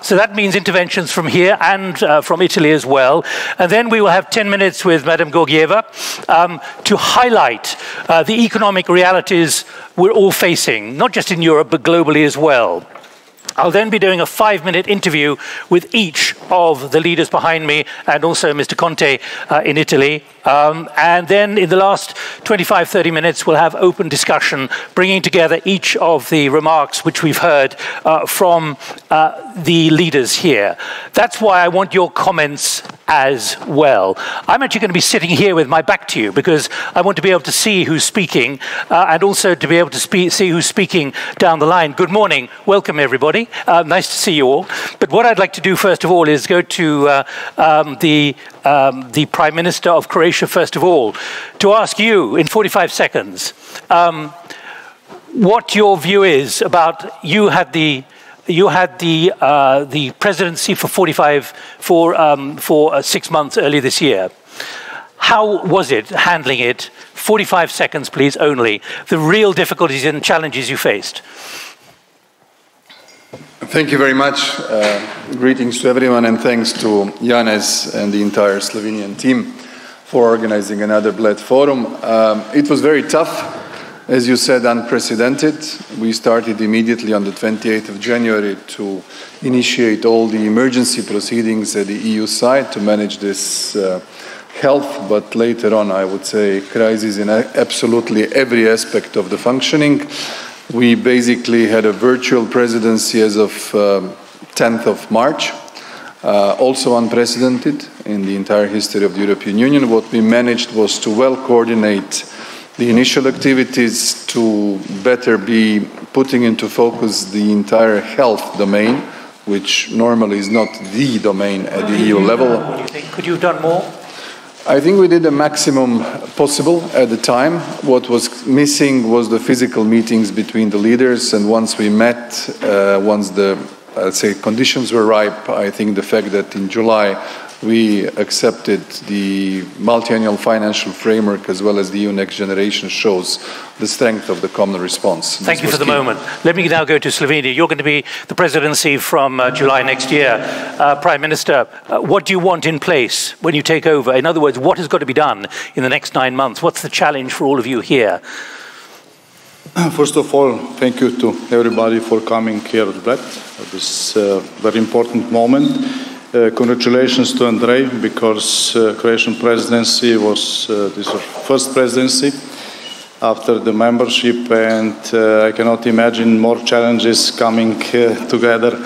So that means interventions from here and from Italy as well. And then we will have 10 minutes with Madame Georgieva to highlight the economic realities we're all facing, not just in Europe, but globally as well. I'll then be doing a 5-minute interview with each of the leaders behind me and also Mr. Conte in Italy. And then in the last 25, 30 minutes, we'll have open discussion, bringing together each of the remarks which we've heard from the leaders here. That's why I want your comments as well. I'm actually going to be sitting here with my back to you because I want to be able to see who's speaking and also to be able to see who's speaking down the line. Good morning. Welcome, everybody. Nice to see you all. But what I'd like to do, first of all, is go to the Prime Minister of Croatia, first of all, to ask you in 45 seconds what your view is about you had the presidency for 6 months earlier this year. How was it handling it? 45 seconds, please, only. The real difficulties and challenges you faced. Thank you very much. Greetings to everyone, and thanks to Janez and the entire Slovenian team for organizing another Bled forum. It was very tough. As you said, unprecedented. We started immediately on the 28th of January to initiate all the emergency proceedings at the EU side to manage this health, but later on, I would say, crisis in absolutely every aspect of the functioning. We basically had a virtual presidency as of 10th of March, also unprecedented in the entire history of the European Union. What we managed was to well coordinate the initial activities to better be putting into focus the entire health domain, which normally is not the domain at the EU level. What do you think? Could you have done more? I think we did the maximum possible at the time. What was missing was the physical meetings between the leaders, and once we met, once the, let's say, conditions were ripe, I think the fact that in July we accepted the multi-annual financial framework as well as the EU Next Generation shows the strength of the common response. Thank you for the moment. Let me now go to Slovenia. You're going to be the presidency from July next year. Prime Minister, what do you want in place when you take over? In other words, what has got to be done in the next 9 months? What's the challenge for all of you here? First of all, thank you to everybody for coming here at Bled at this very important moment. Congratulations to Andrej, because Croatian presidency was this first presidency after the membership, and I cannot imagine more challenges coming together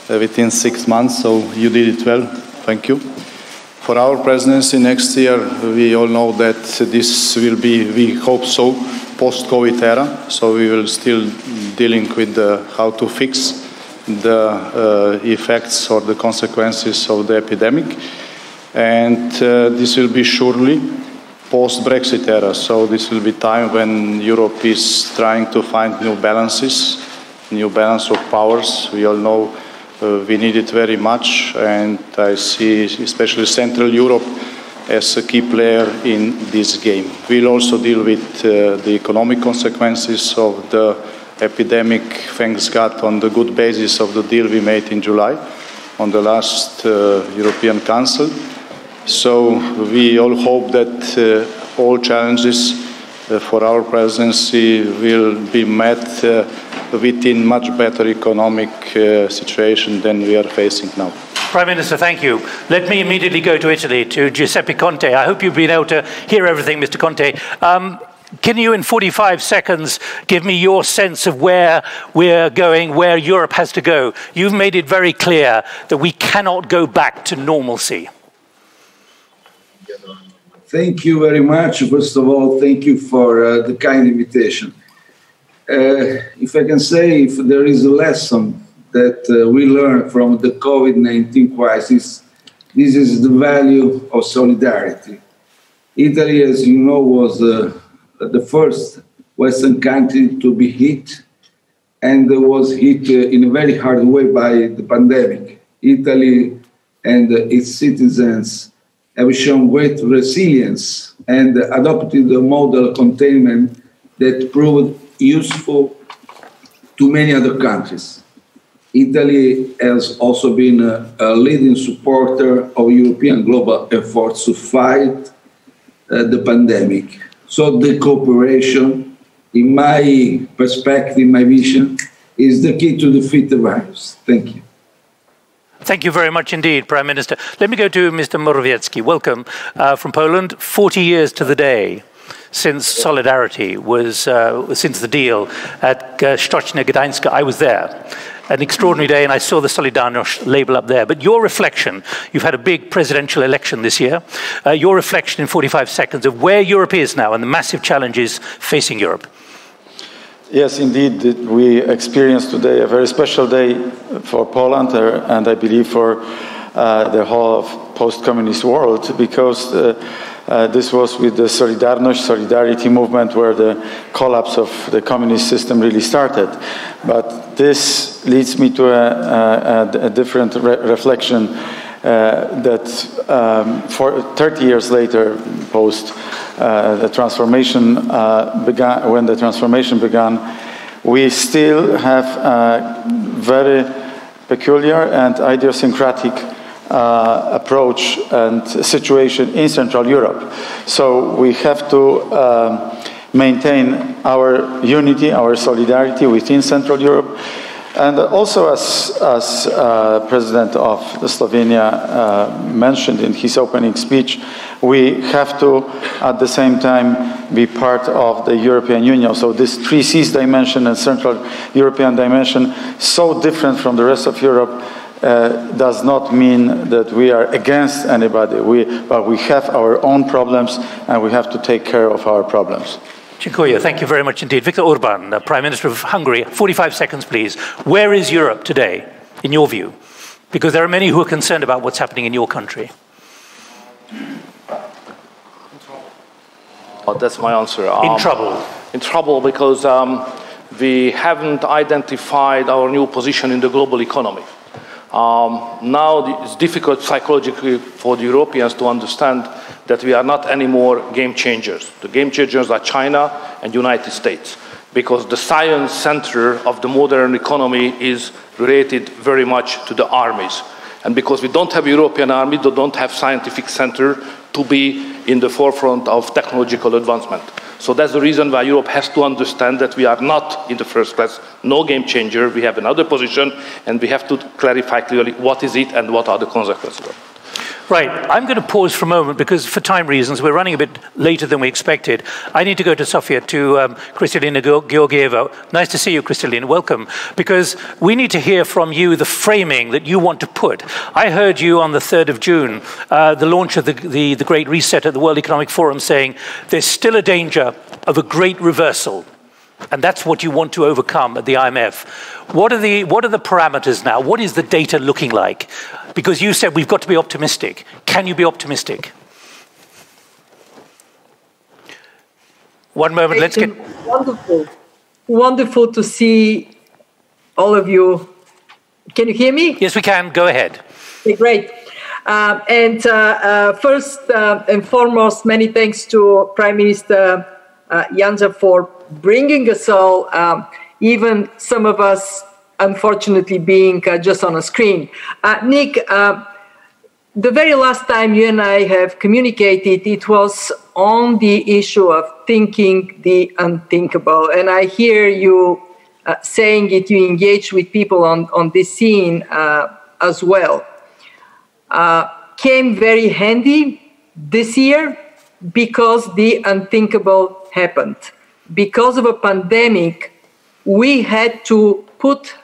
within 6 months, so you did it well. Thank you. For our presidency next year, we all know that this will be, we hope so, post-COVID era, so we will still dealing with how to fix the effects or the consequences of the epidemic, and this will be surely post-Brexit era, so this will be time when Europe is trying to find new balances, new balance of powers. We all know we need it very much, and I see especially Central Europe as a key player in this game. We'll also deal with the economic consequences of the epidemic, thanks God, on the good basis of the deal we made in July on the last European Council. So we all hope that all challenges for our presidency will be met within much better economic situation than we are facing now. Prime Minister, thank you. Let me immediately go to Italy, to Giuseppe Conte. I hope you've been able to hear everything, Mr. Conte. Can you, in 45 seconds, give me your sense of where we're going, where Europe has to go? You've made it very clear that we cannot go back to normalcy. Thank you very much. First of all, thank you for the kind invitation. If I can say, if there is a lesson that we learned from the COVID-19 crisis, This is the value of solidarity. Italy, as you know, was the first Western country to be hit, and was hit in a very hard way by the pandemic. Italy and its citizens have shown great resilience and adopted a model containment that proved useful to many other countries. Italy has also been a leading supporter of European global efforts to fight the pandemic. So the cooperation, in my perspective, my vision, is the key to defeat the virus. Thank you. Thank you very much indeed, Prime Minister. Let me go to Mr. Morawiecki. Welcome from Poland. 40 years to the day since Solidarity was, since the deal at Stocznia Gdańska. I was there. An extraordinary day, and I saw the Solidarność label up there. But your reflection, you've had a big presidential election this year, your reflection in 45 seconds of where Europe is now and the massive challenges facing Europe. Yes, indeed, we experienced today a very special day for Poland and I believe for the whole of post-communist world, because this was with the Solidarity movement where the collapse of the communist system really started. But this leads me to a different reflection that for 30 years later, post the transformation began, when the transformation began, we still have a very peculiar and idiosyncratic approach and situation in Central Europe. So we have to maintain our unity, our solidarity within Central Europe. And also, as President of Slovenia mentioned in his opening speech, we have to, at the same time, be part of the European Union. So this 3Cs dimension and Central European dimension, so different from the rest of Europe, does not mean that we are against anybody. But we have our own problems, and we have to take care of our problems. Dziękuję. Thank you very much indeed. Viktor Orban, Prime Minister of Hungary, 45 seconds, please. Where is Europe today, in your view? Because there are many who are concerned about what's happening in your country. Oh, that's my answer. In trouble. In trouble because we haven't identified our new position in the global economy. Now it's difficult psychologically for the Europeans to understand that we are not anymore game changers. The game changers are China and United States, because the science center of the modern economy is related very much to the armies. And because we don't have a European army, we don't have scientific center to be in the forefront of technological advancement. So that's the reason why Europe has to understand that we are not, in the first place, no game changer. We have another position, and we have to clarify clearly what is it and what are the consequences. Right. I'm going to pause for a moment because for time reasons, we're running a bit later than we expected. I need to go to Sofia, to Kristalina Georgieva. Nice to see you, Kristalina. Welcome. Because we need to hear from you the framing that you want to put. I heard you on the 3rd of June, the launch of the Great Reset at the World Economic Forum, saying there's still a danger of a great reversal. And that's what you want to overcome at the IMF. What are the parameters now? What is the data looking like? Because you said we've got to be optimistic. Can you be optimistic? One moment, let's get... Wonderful. Wonderful to see all of you. Can you hear me? Yes, we can. Go ahead. Okay, great. First and foremost, many thanks to Prime Minister Janša for bringing us all, even some of us, unfortunately, being just on a screen. Nick, the very last time you and I have communicated, it was on the issue of thinking the unthinkable. And I hear you saying it, you engage with people on this scene as well. Came very handy this year because the unthinkable happened. Because of a pandemic, we had to put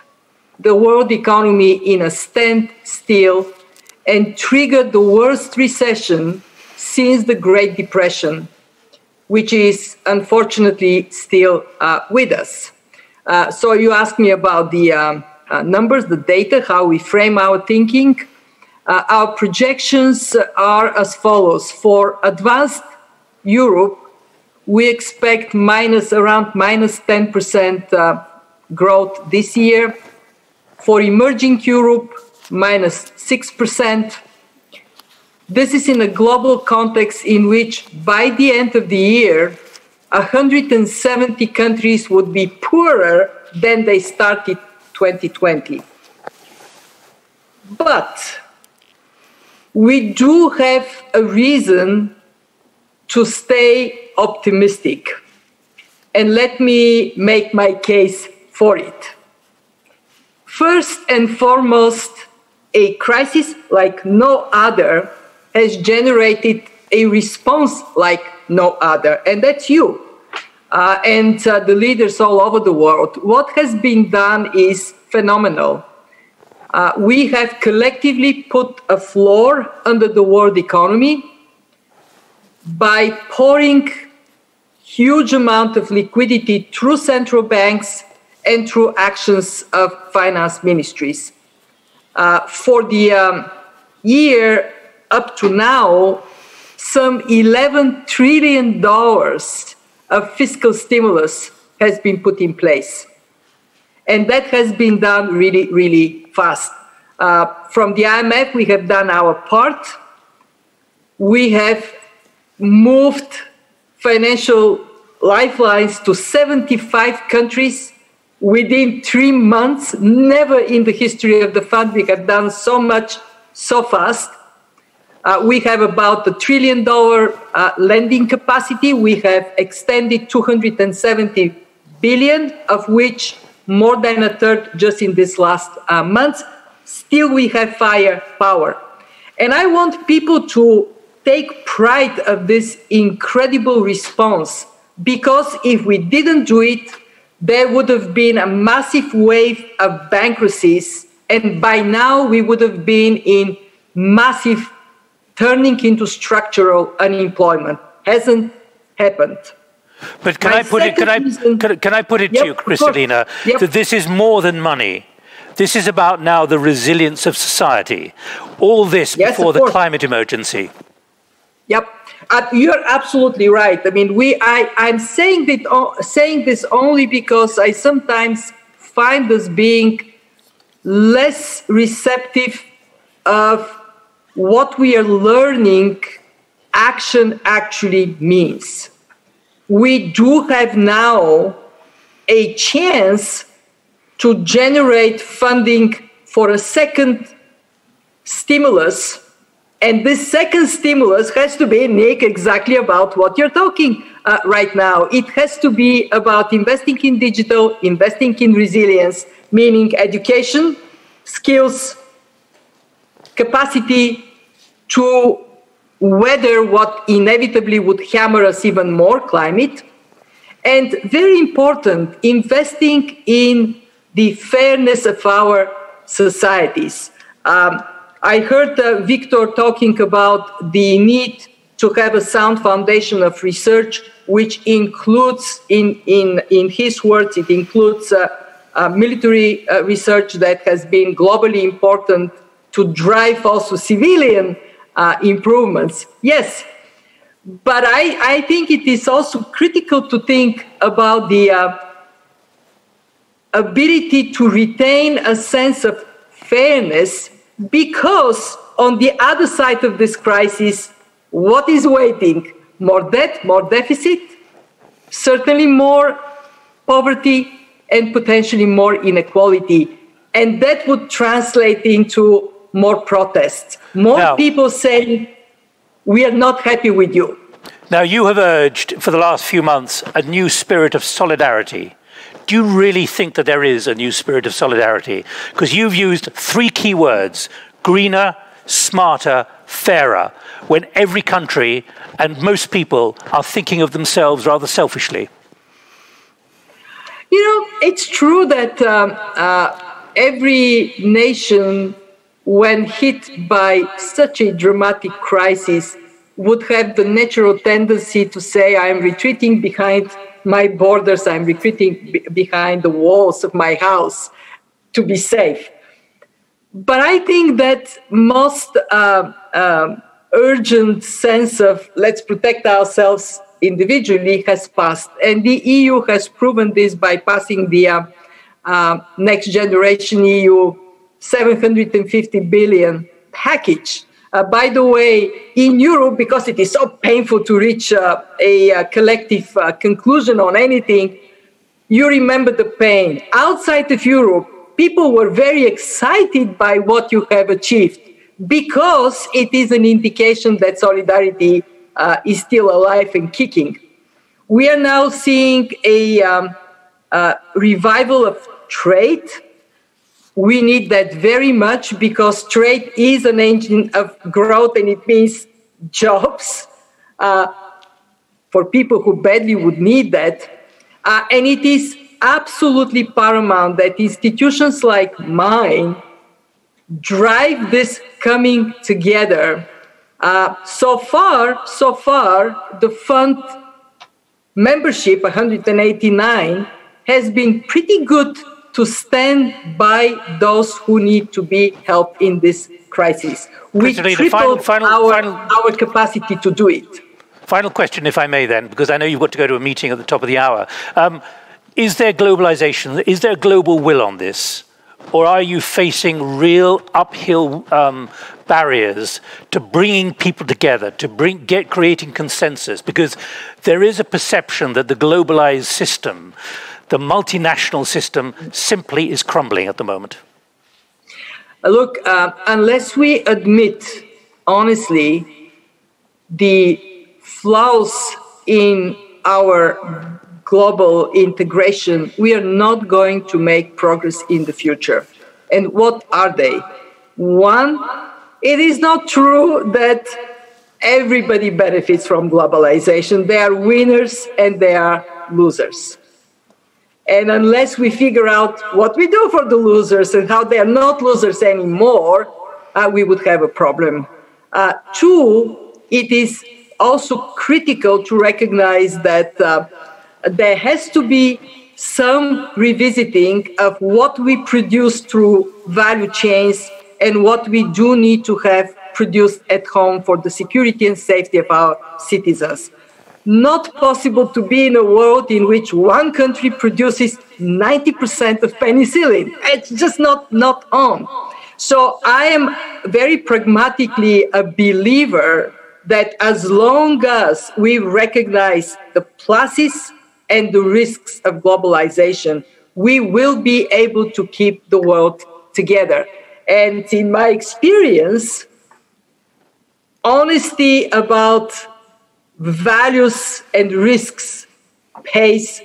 the world economy in a standstill and trigger the worst recession since the Great Depression, which is unfortunately still with us. So you asked me about the numbers, the data, how we frame our thinking. Our projections are as follows. For advanced Europe, we expect around minus 10% growth this year. For emerging Europe, minus 6%. This is in a global context in which by the end of the year, 170 countries would be poorer than they started 2020. But we do have a reason to stay optimistic. And let me make my case for it. First and foremost, a crisis like no other has generated a response like no other, and that's you and the leaders all over the world. What has been done is phenomenal. We have collectively put a floor under the world economy by pouring huge amount of liquidity through central banks and through actions of finance ministries. For the year up to now, some $11 trillion of fiscal stimulus has been put in place. And that has been done really, really fast. From the IMF, we have done our part. We have moved financial lifelines to 75 countries within 3 months. Never in the history of the fund we have done so much so fast. We have about $1 trillion lending capacity. We have extended 270 billion, of which more than a third just in this last month. Still, we have firepower. And I want people to take pride of this incredible response, because if we didn't do it, there would have been a massive wave of bankruptcies, and by now we would have been in massive turning into structural unemployment. Hasn't happened. But can I put it to you, Kristalina, that this is more than money. This is about now the resilience of society. All this before the climate emergency. Yep, you're absolutely right. I mean, I'm saying this only because I sometimes find us being less receptive of what we are learning action actually means. We do have now a chance to generate funding for a second stimulus. And this second stimulus has to be, Nick, exactly about what you're talking right now. It has to be about investing in digital, investing in resilience, meaning education, skills, capacity to weather what inevitably would hammer us even more, climate. And very important, investing in the fairness of our societies. I heard Viktor talking about the need to have a sound foundation of research, which includes, in his words, it includes military research that has been globally important to drive also civilian improvements. Yes, but I think it is also critical to think about the ability to retain a sense of fairness, because on the other side of this crisis, what is waiting? More debt, more deficit, certainly more poverty, and potentially more inequality. And that would translate into more protests, more people saying, we are not happy with you. Now, you have urged for the last few months a new spirit of solidarity. Do you really think that there is a new spirit of solidarity? Because you've used 3 key words: greener, smarter, fairer, when every country and most people are thinking of themselves rather selfishly. You know, it's true that every nation, when hit by such a dramatic crisis, would have the natural tendency to say, I am retreating behind my borders, I'm retreating behind the walls of my house to be safe. But I think that most urgent sense of let's protect ourselves individually has passed. And the EU has proven this by passing the Next Generation EU 750 billion package. By the way, in Europe, because it is so painful to reach a collective conclusion on anything, you remember the pain. Outside of Europe, people were very excited by what you have achieved because it is an indication that solidarity is still alive and kicking. We are now seeing a revival of trade. We need that very much because trade is an engine of growth and it means jobs for people who badly would need that. And it is absolutely paramount that institutions like mine drive this coming together. So far, the fund membership, 189, has been pretty good to stand by those who need to be helped in this crisis. We tripled our capacity to do it. Final question, if I may then, because I know you've got to go to a meeting at the top of the hour. Is there globalization? Is there global will on this? Or are you facing real uphill barriers to bringing people together, to creating consensus? Because there is a perception that the globalized system, the multinational system, simply is crumbling at the moment. Look, unless we admit, honestly, the flaws in our global integration, we are not going to make progress in the future. And what are they? One, it is not true that everybody benefits from globalization. There are winners and there are losers. And unless we figure out what we do for the losers and how they are not losers anymore, we would have a problem. Two, it is also critical to recognize that there has to be some revisiting of what we produce through value chains and what we do need to have produced at home for the security and safety of our citizens. Not possible to be in a world in which one country produces 90% of penicillin. It's just not on. So I am very pragmatically a believer that as long as we recognize the pluses and the risks of globalization, we will be able to keep the world together. And in my experience, honesty about values and risks pays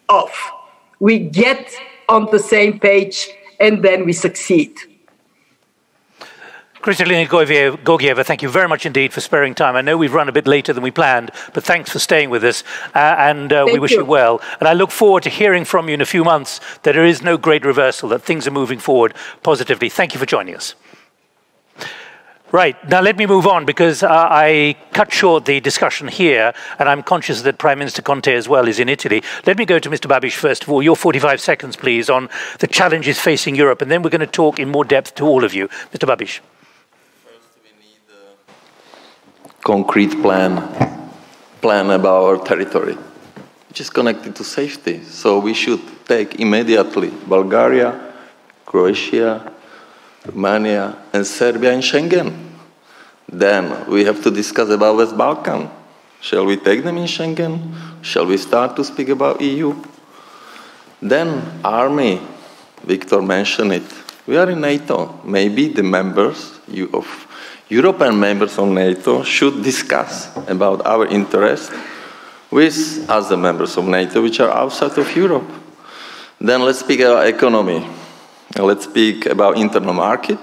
off. We get on the same page and then we succeed. Kristalina Georgieva, thank you very much indeed for sparing time. I know we've run a bit later than we planned, but thanks for staying with us, and we wish you well. And I look forward to hearing from you in a few months that there is no great reversal, that things are moving forward positively. Thank you for joining us. Right, now let me move on because I cut short the discussion here and I'm conscious that Prime Minister Conte as well is in Italy. Let me go to Mr. Babiš first of all. Your 45 seconds, please, on the challenges facing Europe, and then we're going to talk in more depth to all of you. Mr. Babiš. First, we need a concrete plan about our territory, which is connected to safety. So we should take immediately Bulgaria, Croatia, Romania and Serbia in Schengen. Then we have to discuss about West Balkan. Shall we take them in Schengen? Shall we start to speak about EU? Then army, Viktor mentioned it. We are in NATO. Maybe the members of European members of NATO should discuss about our interests with other members of NATO which are outside of Europe. Then let's speak about economy. Let's speak about internal market.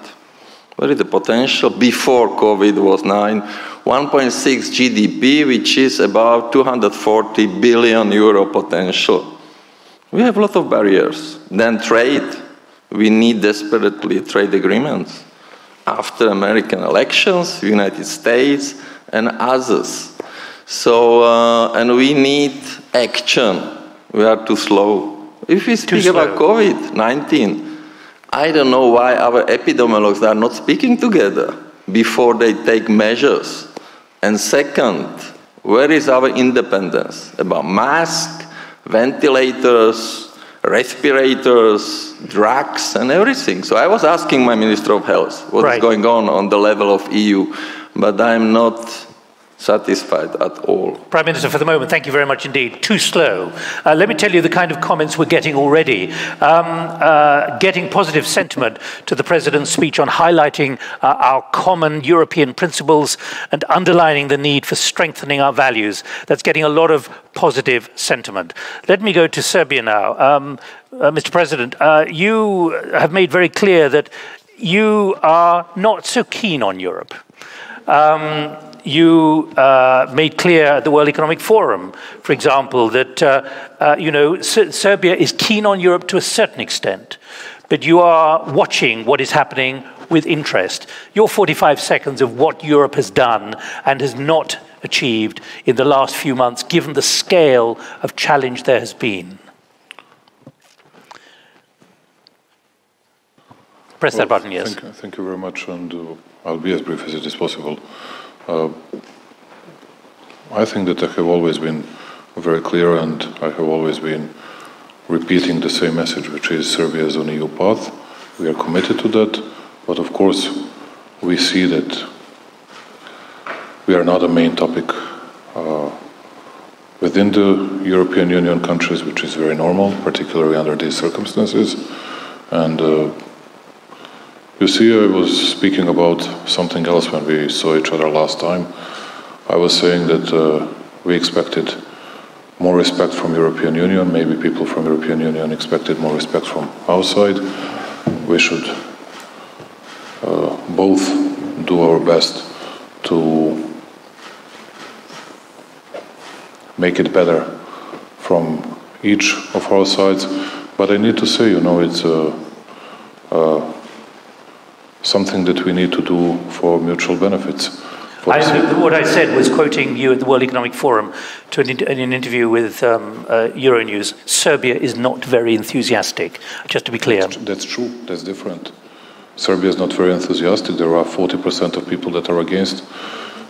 What is the potential? Before COVID was 1.6 GDP, which is about 240 billion euro potential. We have a lot of barriers. Then trade. We need desperately trade agreements. After American elections, United States and others. So, and we need action. We are too slow. If we speak about COVID-19, I don't know why our epidemiologists are not speaking together before they take measures. And second, where is our independence about masks, ventilators, respirators, drugs, and everything? So I was asking my Minister of Health what is going on the level of EU, but I'm not satisfied at all. Prime Minister, for the moment, thank you very much indeed. Too slow. Let me tell you the kind of comments we're getting already. Getting positive sentiment to the President's speech on highlighting our common European principles and underlining the need for strengthening our values. That's getting a lot of positive sentiment. Let me go to Serbia now. Mr. President, you have made very clear that you are not so keen on Europe. You made clear at the World Economic Forum, for example, that Serbia is keen on Europe to a certain extent, but you are watching what is happening with interest. Your 45 seconds of what Europe has done and has not achieved in the last few months, given the scale of challenge there has been. Press that button, yes. Thank you very much, and I'll be as brief as it is possible. I think that I have always been very clear, and I have always been repeating the same message, which is Serbia is on EU path. We are committed to that, but of course we see that we are not a main topic within the European Union countries, which is very normal, particularly under these circumstances. And you see, I was speaking about something else when we saw each other last time. I was saying that we expected more respect from European Union. Maybe people from European Union expected more respect from outside. We should both do our best to make it better from each of our sides. But I need to say, it's something that we need to do for mutual benefits. What I said was quoting you at the World Economic Forum in an interview with Euronews. Serbia is not very enthusiastic, just to be clear. That's true. That's different. Serbia is not very enthusiastic. There are 40% of people that are against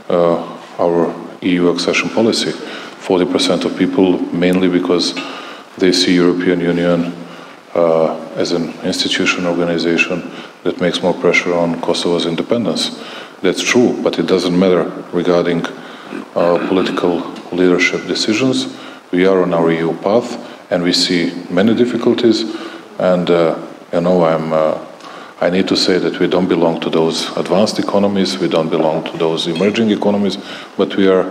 our EU accession policy. 40% of people, mainly because they see European Union as an institution, organization that makes more pressure on Kosovo's independence. That's true, but it doesn't matter regarding political leadership decisions. We are on our EU path, and we see many difficulties. And I need to say that we don't belong to those advanced economies. We don't belong to those emerging economies. But we are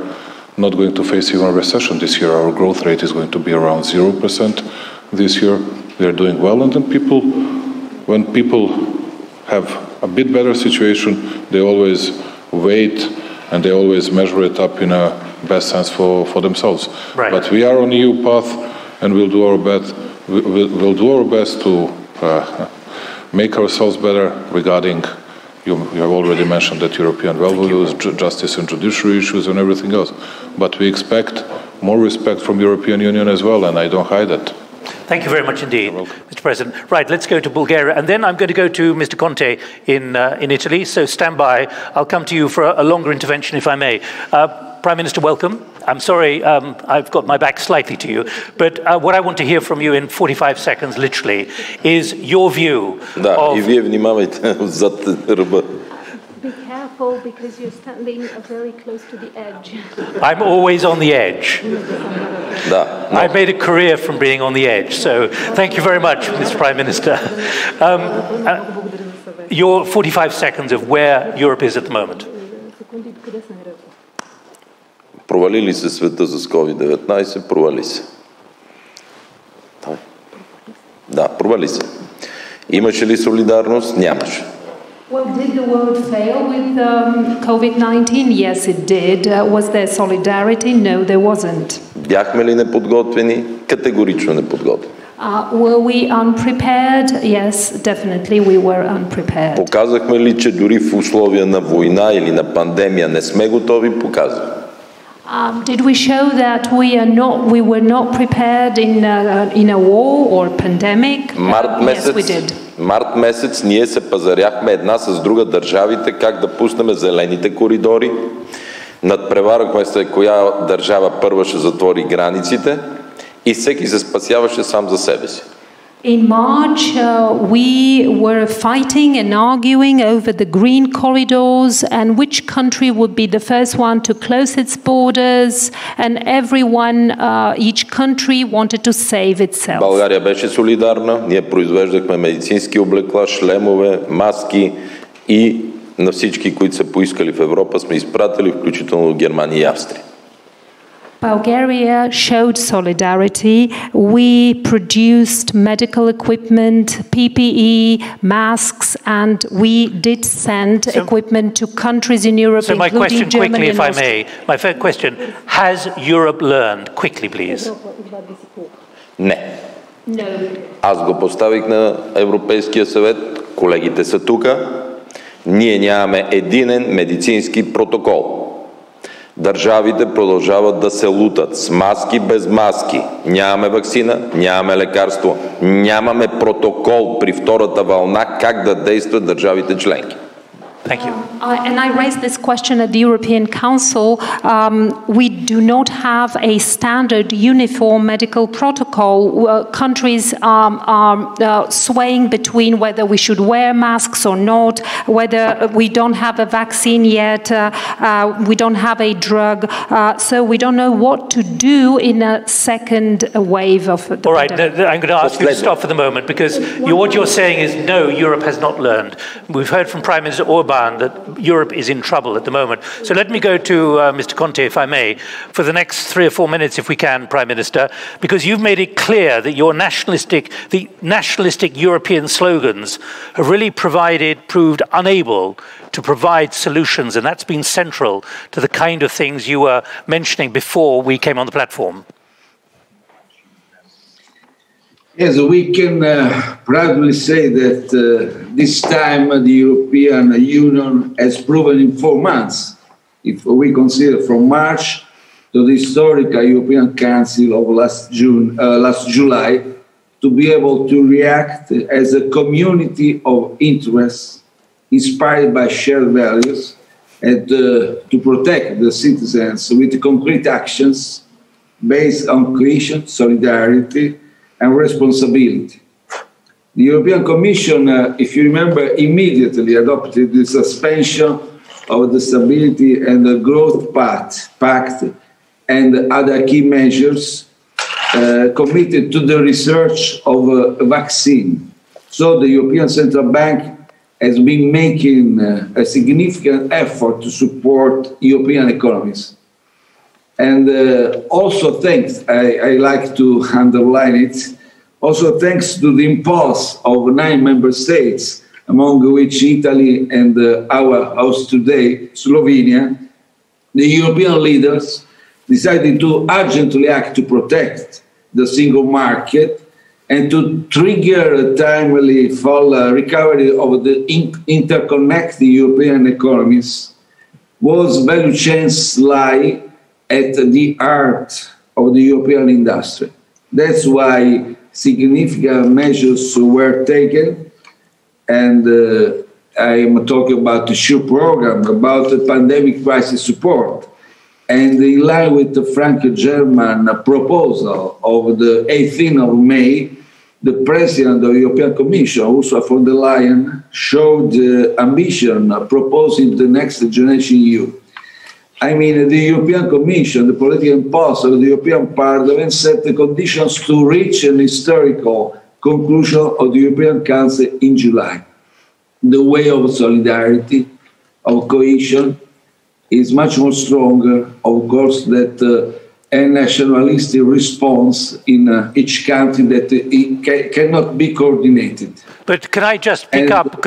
not going to face even a recession this year. Our growth rate is going to be around 0% this year. We are doing well, and then when people have a bit better situation, they always wait and they always measure it up in a best sense for themselves. Right. But we are on the EU path, and we'll do our best. We'll do our best to make ourselves better regarding. You have already mentioned that European values, justice and judiciary issues, and everything else. But we expect more respect from European Union as well, and I don't hide that. Thank you very much indeed, Mr. President. Right, let's go to Bulgaria, and then I'm going to go to Mr. Conte in Italy. So stand by. I'll come to you for a longer intervention, if I may. Prime Minister, welcome. I'm sorry, I've got my back slightly to you, but what I want to hear from you in 45 seconds, literally, is your view of... Be careful, because you're standing very close to the edge. I'm always on the edge. I've made a career from being on the edge, so thank you very much, Mr. Prime Minister. Your 45 seconds of where Europe is at the moment. Провали ли се света с COVID-19? Провали се. Да, провали се. Имаше ли солидарност? Нямаше. Well, did the world fail with COVID-19? Yes, it did. Was there solidarity? No, there wasn't. Бяхме ли неподготвени? Категорично неподготвени. Were we unprepared? Yes, definitely we were unprepared. Показахме ли, че дори в условия на война или на пандемия не сме готови? Показахме. Did we show that we were not prepared in a war or pandemic? Март месец, yes, we did. Март месец ние се пазаряхме една с друга държавите как да пуснем зелените коридори. Надпреварахме се коя държава първа ще затвори границите и всеки се спасяваше сам за себе си. In March, we were fighting and arguing over the green corridors and which country would be the first one to close its borders, and everyone, each country wanted to save itself. България беше солидарна, ние произвеждахме медицински облекла, шлемове, маски и на всички, които са поискали в Европа, сме изпратили, включително Германия и Австрия. Bulgaria showed solidarity. We produced medical equipment, PPE, masks, and we did send equipment to countries in Europe, so my including question Germany quickly, and if I Austria. may, my first question, has Europe learned? Quickly, please. Не. No. Аз го поставих на Европейския съвет, колегите са тука. Ние нямаме единен медицински протокол. Държавите продължават да се лутат с маски, без маски. Нямаме ваксина, нямаме лекарство, нямаме протокол при втората вълна как да действат държавите членки. Thank you. And I raised this question at the European Council. We do not have a standard uniform medical protocol. Countries are swaying between whether we should wear masks or not, whether we don't have a vaccine yet, we don't have a drug, so we don't know what to do in a second wave of the All right, pandemic. I'm going to ask you to stop for the moment because what you're saying is no, Europe has not learned. We've heard from Prime Minister Orban that Europe is in trouble at the moment. So let me go to Mr. Conte, if I may, for the next 3 or 4 minutes, if we can, Prime Minister, because you've made it clear that the nationalistic European slogans have really proved unable to provide solutions, and that's been central to the kind of things you were mentioning before we came on the platform. Yes, we can proudly say that this time the European Union has proven in 4 months, if we consider from March to the historic European Council of last July, to be able to react as a community of interests inspired by shared values and to protect the citizens with concrete actions based on cohesion, solidarity, and responsibility. The European Commission, if you remember, immediately adopted the suspension of the Stability and the Growth Pact and other key measures committed to the research of a vaccine. So the European Central Bank has been making a significant effort to support European economies. And also thanks, I like to underline it, also thanks to the impulse of 9 member states, among which Italy and our host today, Slovenia, the European leaders decided to urgently act to protect the single market and to trigger a timely full recovery of the interconnected European economies, whose value chains lie at the heart of the European industry. That's why significant measures were taken, and I am talking about the SURE program, about the pandemic crisis support, and in line with the Franco-German proposal of the 18th of May, the President of the European Commission, Ursula von der Leyen, showed ambition proposing the next generation EU. I mean, the European Commission, the political impulse of the European Parliament set the conditions to reach an historical conclusion of the European Council in July. The way of solidarity, of cohesion, is much more stronger, of course, that a nationalistic response in each country that it cannot be coordinated. But can I just pick up,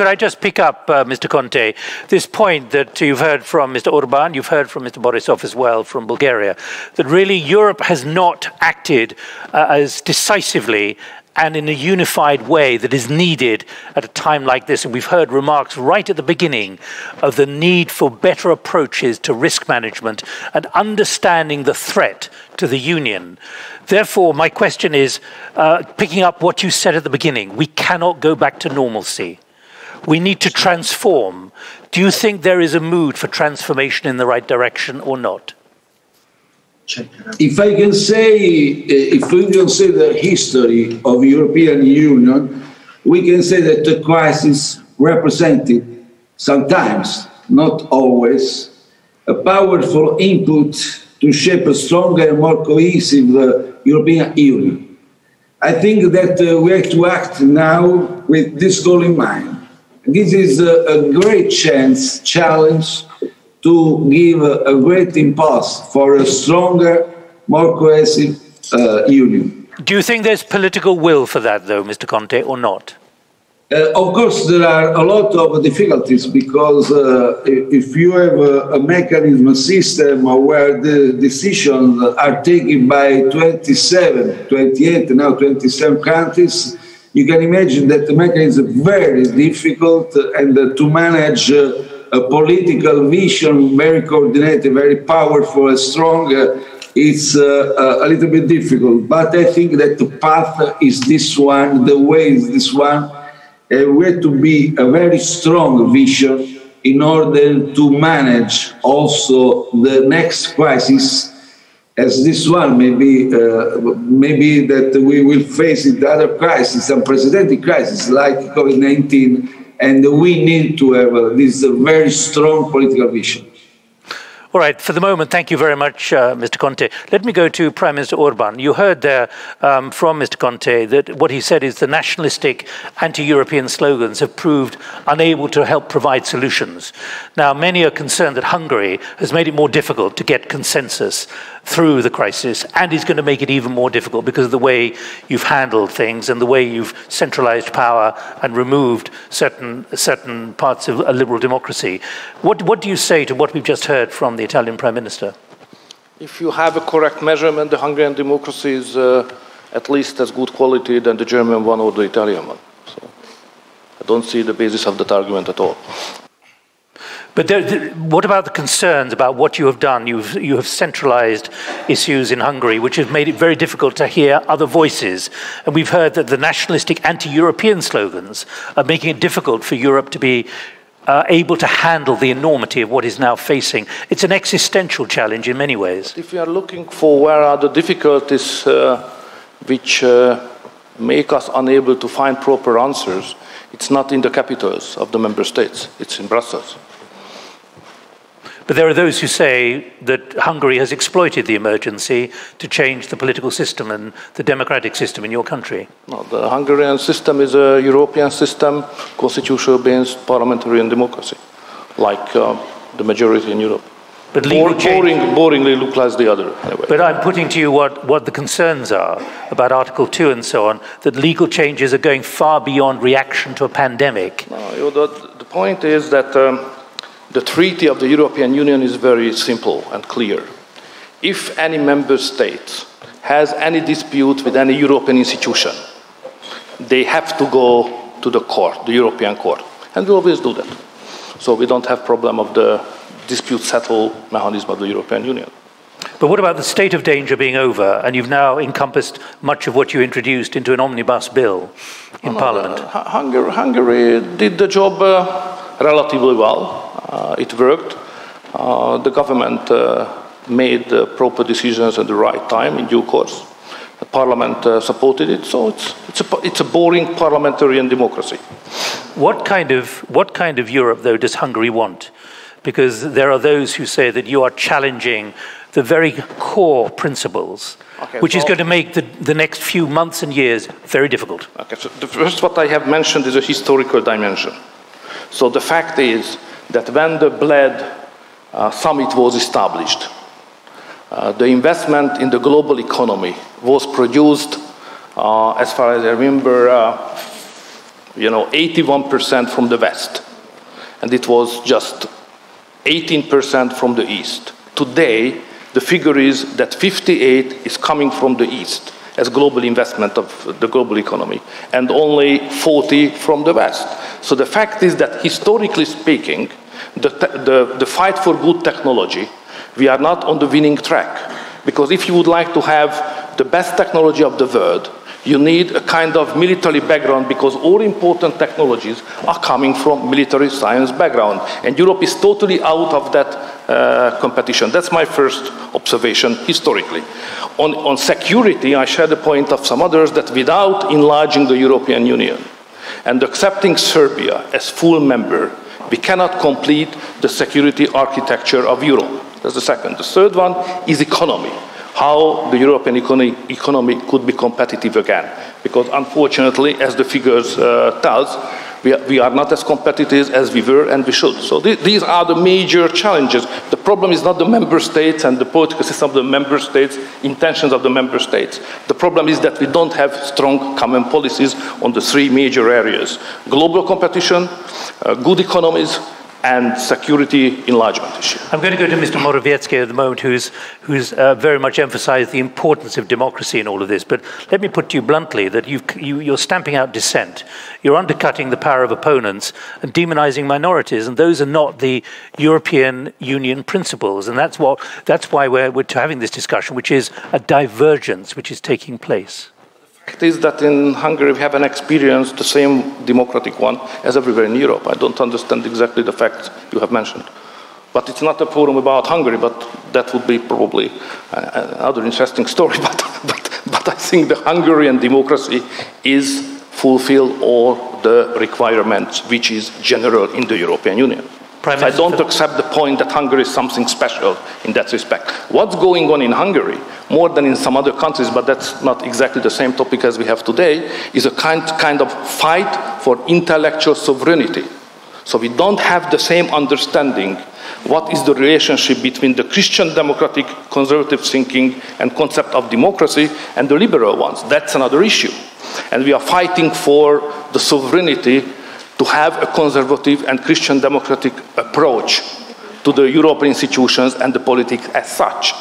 Mr. Conte, this point that you've heard from Mr. Orban, you've heard from Mr. Borisov as well from Bulgaria, that really Europe has not acted as decisively and in a unified way that is needed at a time like this. And we've heard remarks right at the beginning of the need for better approaches to risk management and understanding the threat to the Union. Therefore, my question is, picking up what you said at the beginning, we cannot go back to normalcy. We need to transform. Do you think there is a mood for transformation in the right direction or not? If I can say, if we consider the history of European Union, we can say that the crisis represented sometimes, not always, a powerful input to shape a stronger and more cohesive European Union. I think that we have to act now with this goal in mind. This is a great challenge to give a great impulse for a stronger, more cohesive union. Do you think there's political will for that, though, Mr. Conte, or not? Of course, there are a lot of difficulties because if you have a mechanism, a system where the decisions are taken by 27, 28, now 27 countries, you can imagine that the mechanism is very difficult and to manage a political vision, very coordinated, very powerful and strong, it's a little bit difficult. But I think that the path is this one, the way is this one. We have to be a very strong vision in order to manage also the next crisis, as this one maybe that we will face the other crisis, unprecedented crisis like COVID-19. And we need to have this very strong political vision. All right, for the moment, thank you very much, Mr. Conte. Let me go to Prime Minister Orban. You heard there from Mr. Conte that what he said is the nationalistic anti-European slogans have proved unable to help provide solutions. Now, many are concerned that Hungary has made it more difficult to get consensus through the crisis and is going to make it even more difficult because of the way you've handled things and the way you've centralized power and removed certain parts of a liberal democracy. What do you say to what we've just heard from the Italian Prime Minister? If you have a correct measurement, the Hungarian democracy is at least as good quality than the German one or the Italian one. So I don't see the basis of that argument at all. But what about the concerns about what you have done? You have centralized issues in Hungary, which has made it very difficult to hear other voices. And we've heard that the nationalistic anti-European slogans are making it difficult for Europe to be able to handle the enormity of what is now facing. It's an existential challenge in many ways. If you are looking for where are the difficulties which make us unable to find proper answers, it's not in the capitals of the member states, it's in Brussels. But there are those who say that Hungary has exploited the emergency to change the political system and the democratic system in your country. No, the Hungarian system is a European system, constitutional-based parliamentary and democracy, like the majority in Europe. But boringly look like the other. Anyway. But I'm putting to you what the concerns are about Article 2 and so on, that legal changes are going far beyond reaction to a pandemic. No, the point is that the treaty of the European Union is very simple and clear. If any member state has any dispute with any European institution, they have to go to the court, the European court. And we always do that. So we don't have problem of the dispute settle mechanism of the European Union. But what about the state of danger being over, and you've now encompassed much of what you introduced into an omnibus bill in Parliament? Hungary did the job relatively well. It worked. The government made proper decisions at the right time, in due course. The Parliament supported it, so it's a boring parliamentarian democracy. What kind of Europe, though, does Hungary want? Because there are those who say that you are challenging the very core principles, which is going to make the next few months and years very difficult. Okay, so the first what I have mentioned is a historical dimension. So the fact is that when the Bled summit was established, the investment in the global economy was produced, as far as I remember, 81% from the West. And it was just 18% from the East. Today, the figure is that 58% is coming from the East. as global investment of the global economy, and only 40 from the West. So the fact is that, historically speaking, the fight for good technology, we are not on the winning track. Because if you would like to have the best technology of the world, you need a kind of military background, because all important technologies are coming from military science background. And Europe is totally out of that competition. That's my first observation historically. On security, I share the point of some others that without enlarging the European Union and accepting Serbia as full member, we cannot complete the security architecture of Europe. That's the second. The third one is economy. How the European economy could be competitive again. Because unfortunately, as the figures tell us, we are not as competitive as we were and we should. So these are the major challenges. The problem is not the member states and the political system of the member states, intentions of the member states. The problem is that we don't have strong common policies on the three major areas: global competition, good economies, and security enlargement issue. I'm going to go to Mr. Morawiecki at the moment, who's very much emphasized the importance of democracy in all of this. But let me put to you bluntly that you're stamping out dissent. You're undercutting the power of opponents and demonizing minorities, and those are not the European Union principles. And that's why we're having this discussion, which is a divergence which is taking place. The fact is that in Hungary we haven't experienced the same democratic one as everywhere in Europe. I don't understand exactly the facts you have mentioned. But it's not a forum about Hungary, but that would be probably another interesting story. But I think the Hungarian democracy is fulfill all the requirements which is general in the European Union. So I don't accept the point that Hungary is something special in that respect. What's going on in Hungary, more than in some other countries, but that's not exactly the same topic as we have today, is a kind of fight for intellectual sovereignty. So we don't have the same understanding what is the relationship between the Christian democratic conservative thinking and concept of democracy and the liberal ones. That's another issue. And we are fighting for the sovereignty to have a conservative and Christian democratic approach to the European institutions and the politics as such.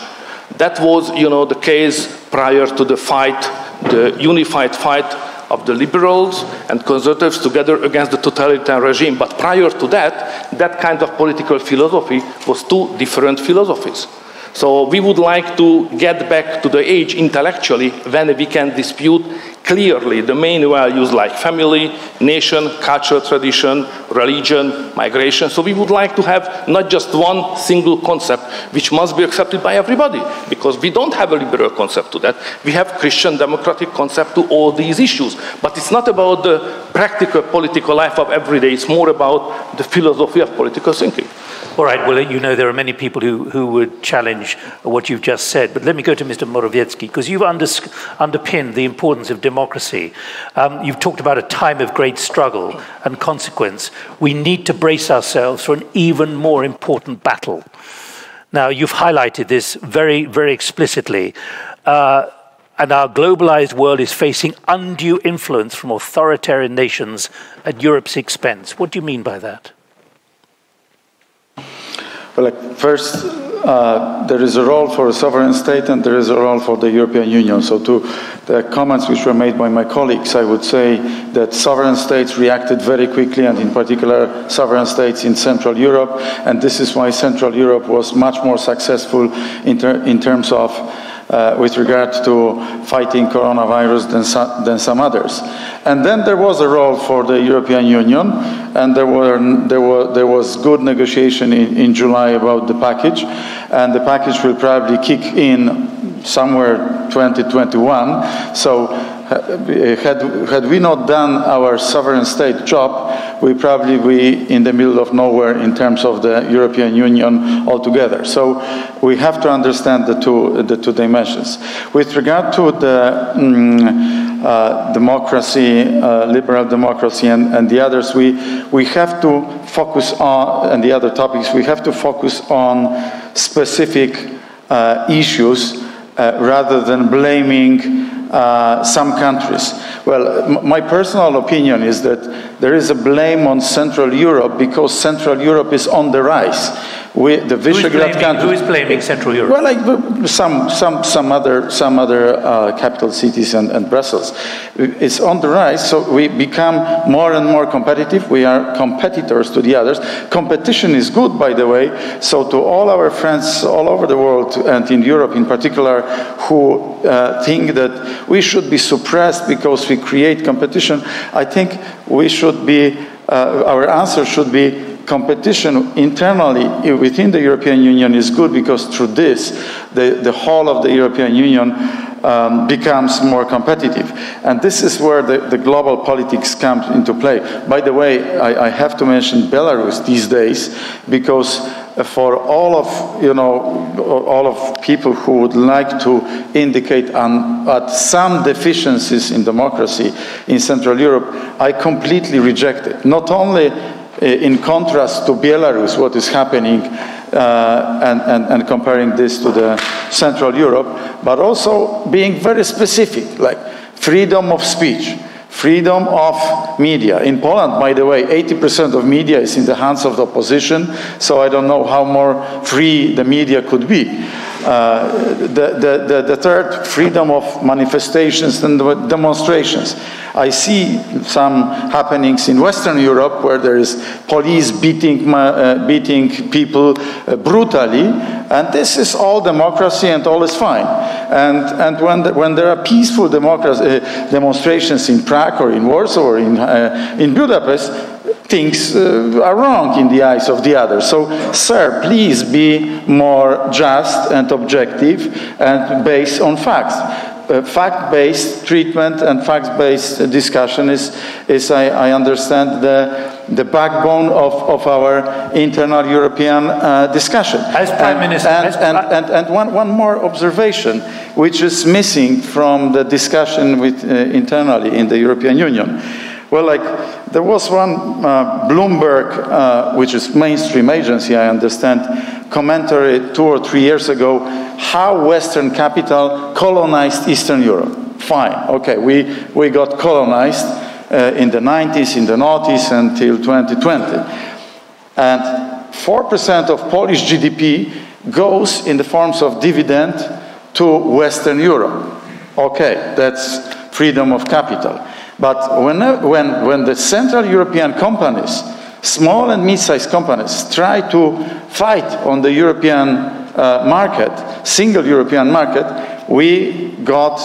That was, the case prior to the fight, the unified fight of the liberals and conservatives together against the totalitarian regime. But prior to that, that kind of political philosophy was two different philosophies. So we would like to get back to the age intellectually when we can dispute clearly the main values like family, nation, cultural tradition, religion, migration. So we would like to have not just one single concept which must be accepted by everybody, because we don't have a liberal concept to that. We have Christian democratic concept to all these issues. But it's not about the practical political life of every day. It's more about the philosophy of political thinking. All right, well, there are many people who would challenge what you've just said, but let me go to Mr. Morawiecki, because you've underpinned the importance of democracy. You've talked about a time of great struggle and consequence. We need to brace ourselves for an even more important battle. Now, you've highlighted this very, very explicitly, and our globalized world is facing undue influence from authoritarian nations at Europe's expense. What do you mean by that? Well, first, there is a role for a sovereign state and there is a role for the European Union. So to the comments which were made by my colleagues, I would say that sovereign states reacted very quickly, and in particular sovereign states in Central Europe, and this is why Central Europe was much more successful in terms of with regard to fighting coronavirus than some others. And then there was a role for the European Union, and there was good negotiation in July about the package, and the package will probably kick in somewhere 2021. So had we not done our sovereign state job, we probably be in the middle of nowhere in terms of the European Union altogether. So we have to understand the two dimensions. With regard to the democracy, liberal democracy, and the others, we have to focus on, and the other topics, we have to focus on specific issues rather than blaming some countries. Well, my personal opinion is that there is a blame on Central Europe because Central Europe is on the rise. The Visegrad countries. Who is blaming Central Europe? Well, like some other capital cities and Brussels. It's on the rise, so we become more and more competitive. We are competitors to the others. Competition is good, by the way. So to all our friends all over the world and in Europe in particular, who think that we should be suppressed because we create competition, I think we should be. Our answer should be. Competition internally within the European Union is good because through this, the whole of the European Union becomes more competitive. And this is where the global politics comes into play. By the way, I have to mention Belarus these days because for all of people who would like to indicate at some deficiencies in democracy in Central Europe, I completely reject it. Not only in contrast to Belarus, what is happening, and comparing this to the Central Europe, but also being very specific, like freedom of speech, freedom of media. In Poland, by the way, 80% of media is in the hands of the opposition, so I don't know how more free the media could be. The third, freedom of manifestations and demonstrations. I see some happenings in Western Europe where there is police beating people brutally, and this is all democracy and all is fine. And when there are peaceful demonstrations in Prague or in Warsaw or in Budapest, things are wrong in the eyes of the other. So, sir, please be more just and objective and based on facts. Fact-based treatment and fact-based discussion is I understand, the backbone of our internal European discussion. As Prime Minister... And one more observation, which is missing from the discussion internally in the European Union. Well, there was one Bloomberg, which is mainstream agency, I understand, commentary 2 or 3 years ago, how Western capital colonized Eastern Europe. Fine, okay, we got colonized in the 90s, in the noughties until 2020. And 4% of Polish GDP goes in the forms of dividend to Western Europe. Okay, that's freedom of capital. But when the Central European companies, small and mid-sized companies, try to fight on the European market, single European market, we got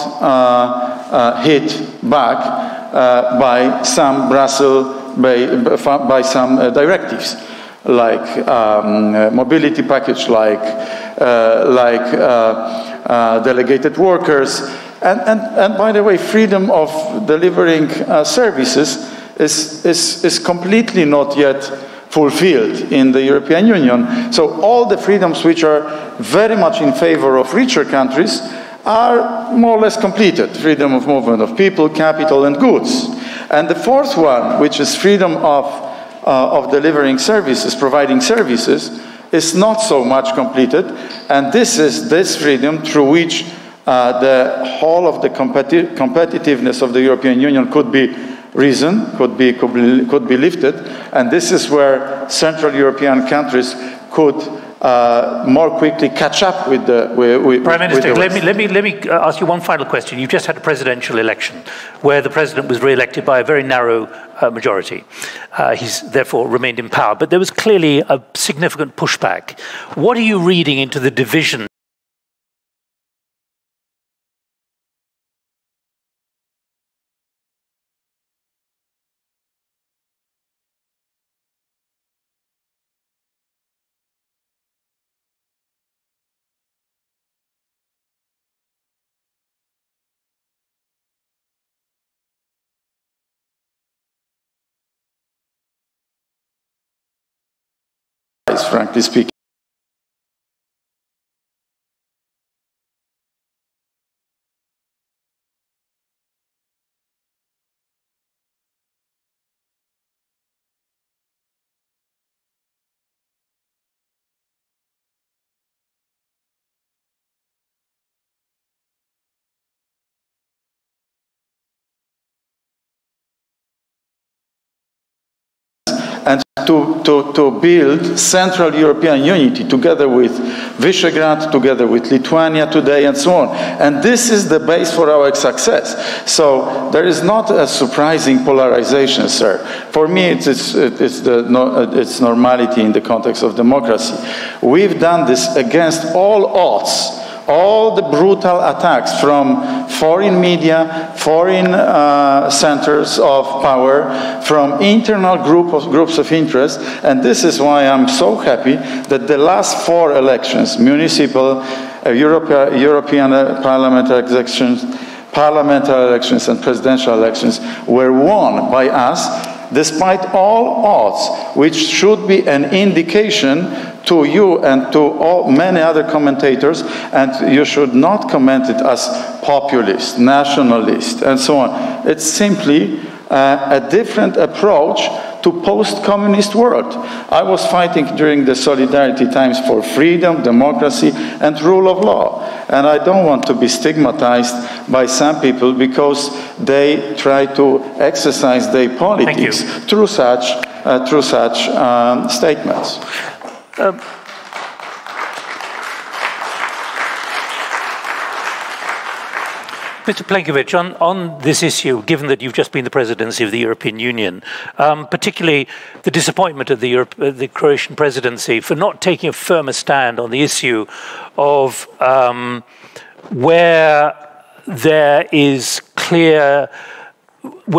hit back by some by some directives, like mobility package, like delegated workers. And by the way, freedom of delivering services is completely not yet fulfilled in the European Union. So all the freedoms which are very much in favor of richer countries are more or less completed. Freedom of movement of people, capital, and goods. And the fourth one, which is freedom of delivering services, providing services, is not so much completed. And this is this freedom through which the whole of the competitiveness of the European Union could be risen, could be lifted, and this is where Central European countries could more quickly catch up with the Prime Minister, let me ask you one final question. You've just had a presidential election where the president was re-elected by a very narrow majority. He's therefore remained in power, but there was clearly a significant pushback. What are you reading into the division frankly speaking? and to build Central European unity together with Visegrad, together with Lithuania today, and so on. And this is the base for our success. So there is not a surprising polarization, sir. For me, it's normality in the context of democracy. We've done this against all odds. All the brutal attacks from foreign media, foreign centers of power, from internal groups of interest, and this is why I'm so happy that the last 4 elections, municipal, European parliamentary elections and presidential elections, were won by us, despite all odds, which should be an indication to you and to many other commentators, and you should not comment it as populist, nationalist, and so on. It's simply a different approach to post-communist world. I was fighting during the Solidarity times for freedom, democracy, and rule of law. And I don't want to be stigmatized by some people because they try to exercise their politics through such statements. Mr. Plenković, on this issue, given that you've just been the presidency of the European Union, particularly the disappointment of the Croatian presidency for not taking a firmer stand on the issue of where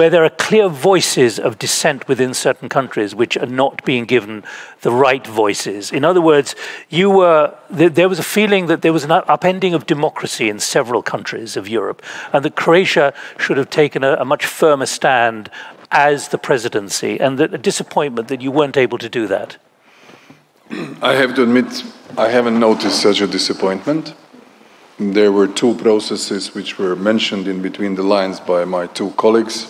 there are clear voices of dissent within certain countries which are not being given the right voices. In other words, there was a feeling that there was an upending of democracy in several countries of Europe, and that Croatia should have taken a much firmer stand as the presidency, and a disappointment that you weren't able to do that. I have to admit, I haven't noticed such a disappointment. There were 2 processes which were mentioned in between the lines by my 2 colleagues.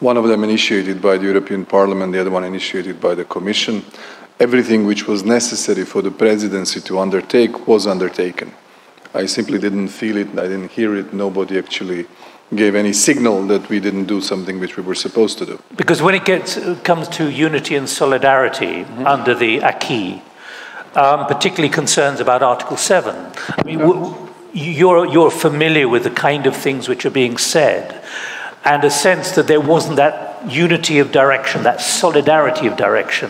One of them initiated by the European Parliament, the other one initiated by the Commission. Everything which was necessary for the presidency to undertake was undertaken. I simply didn't feel it, I didn't hear it, nobody actually gave any signal that we didn't do something which we were supposed to do. Because when it comes to unity and solidarity under the acquis, particularly concerns about Article 7, I mean, you're familiar with the kind of things which are being said, and a sense that there wasn't that unity of direction, that solidarity of direction,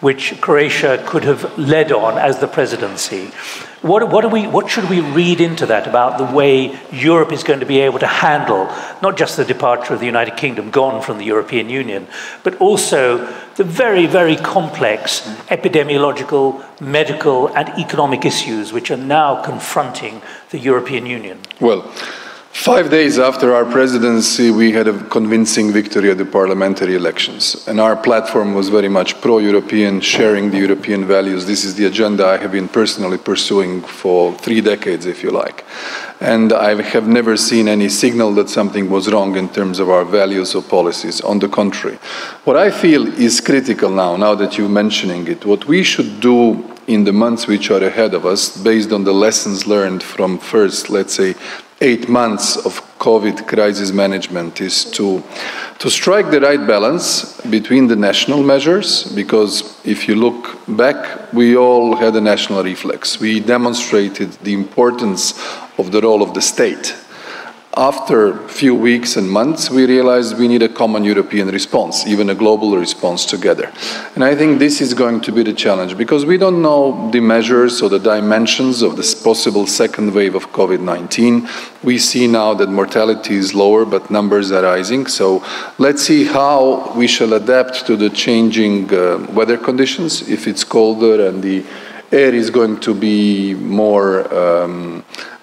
which Croatia could have led on as the presidency. What should we read into that about the way Europe is going to be able to handle not just the departure of the United Kingdom, gone from the European Union, but also the very, very complex epidemiological, medical, and economic issues which are now confronting the European Union? Well, 5 days after our presidency, we had a convincing victory at the parliamentary elections. And our platform was very much pro-European, sharing the European values. This is the agenda I have been personally pursuing for 3 decades, if you like. And I have never seen any signal that something was wrong in terms of our values or policies. On the contrary. What I feel is critical now that you're mentioning it, what we should do in the months which are ahead of us, based on the lessons learned from first, let's say, 8 months of COVID crisis management, is to strike the right balance between the national measures, because if you look back, we all had a national reflex. We demonstrated the importance of the role of the state. After a few weeks and months, we realized we need a common European response, even a global response together. And I think this is going to be the challenge, because we don't know the measures or the dimensions of this possible second wave of COVID-19. We see now that mortality is lower, but numbers are rising. So let's see how we shall adapt to the changing weather conditions. If it's colder and the air is going to be more,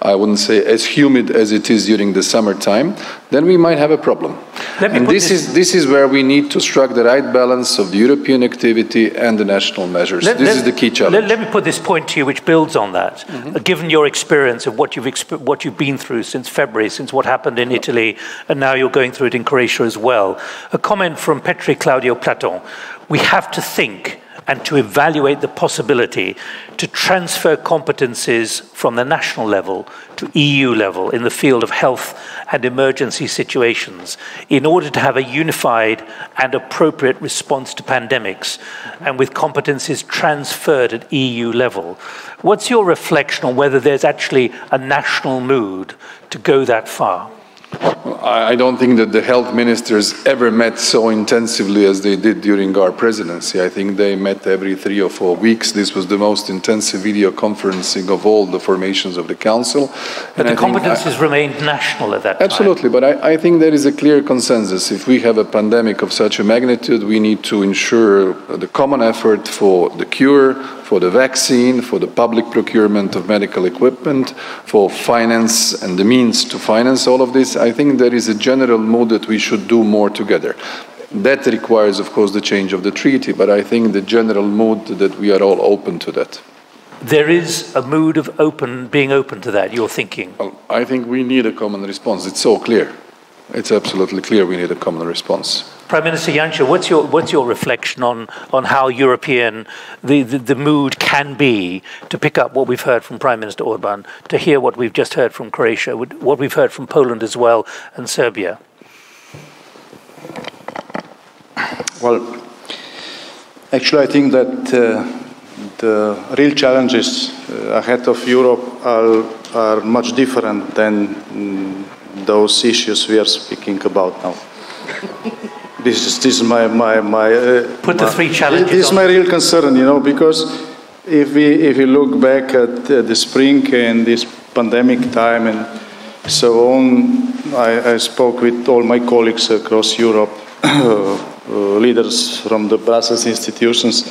I wouldn't say as humid as it is during the summertime, then we might have a problem. And this is where we need to strike the right balance of the European activity and the national measures. This is the key challenge. Let me put this point to you, which builds on that. Given your experience of what you've been through since February, since what happened in Italy, and now you're going through it in Croatia as well. A comment from Petri Claudio Platon. We have to think and to evaluate the possibility to transfer competencies from the national level to EU level in the field of health and emergency situations in order to have a unified and appropriate response to pandemics and with competencies transferred at EU level. What's your reflection on whether there's actually a national mood to go that far? I don't think that the health ministers ever met so intensively as they did during our presidency. I think they met every 3 or 4 weeks. This was the most intensive video conferencing of all the formations of the Council. But the competences remained national at that time. Absolutely, but I think there is a clear consensus. If we have a pandemic of such a magnitude, we need to ensure the common effort for the cure, for the vaccine, for the public procurement of medical equipment, for finance and the means to finance all of this. I think there is a general mood that we should do more together. That requires, of course, the change of the treaty, but I think the general mood that we are all open to that. There is a mood of being open to that, you're thinking? Well, I think we need a common response. It's so clear. It's absolutely clear we need a common response. Prime Minister Janša, what's your reflection on how European the mood can be, to pick up what we've heard from Prime Minister Orban, to hear what we've just heard from Croatia, what we've heard from Poland as well, and Serbia? Well, actually, I think that the real challenges ahead of Europe are much different than those issues we are speaking about now. This is my put the three challenges. This is my real concern, you know, because if we look back at the spring and this pandemic time and so on, I spoke with all my colleagues across Europe, leaders from the Brussels institutions.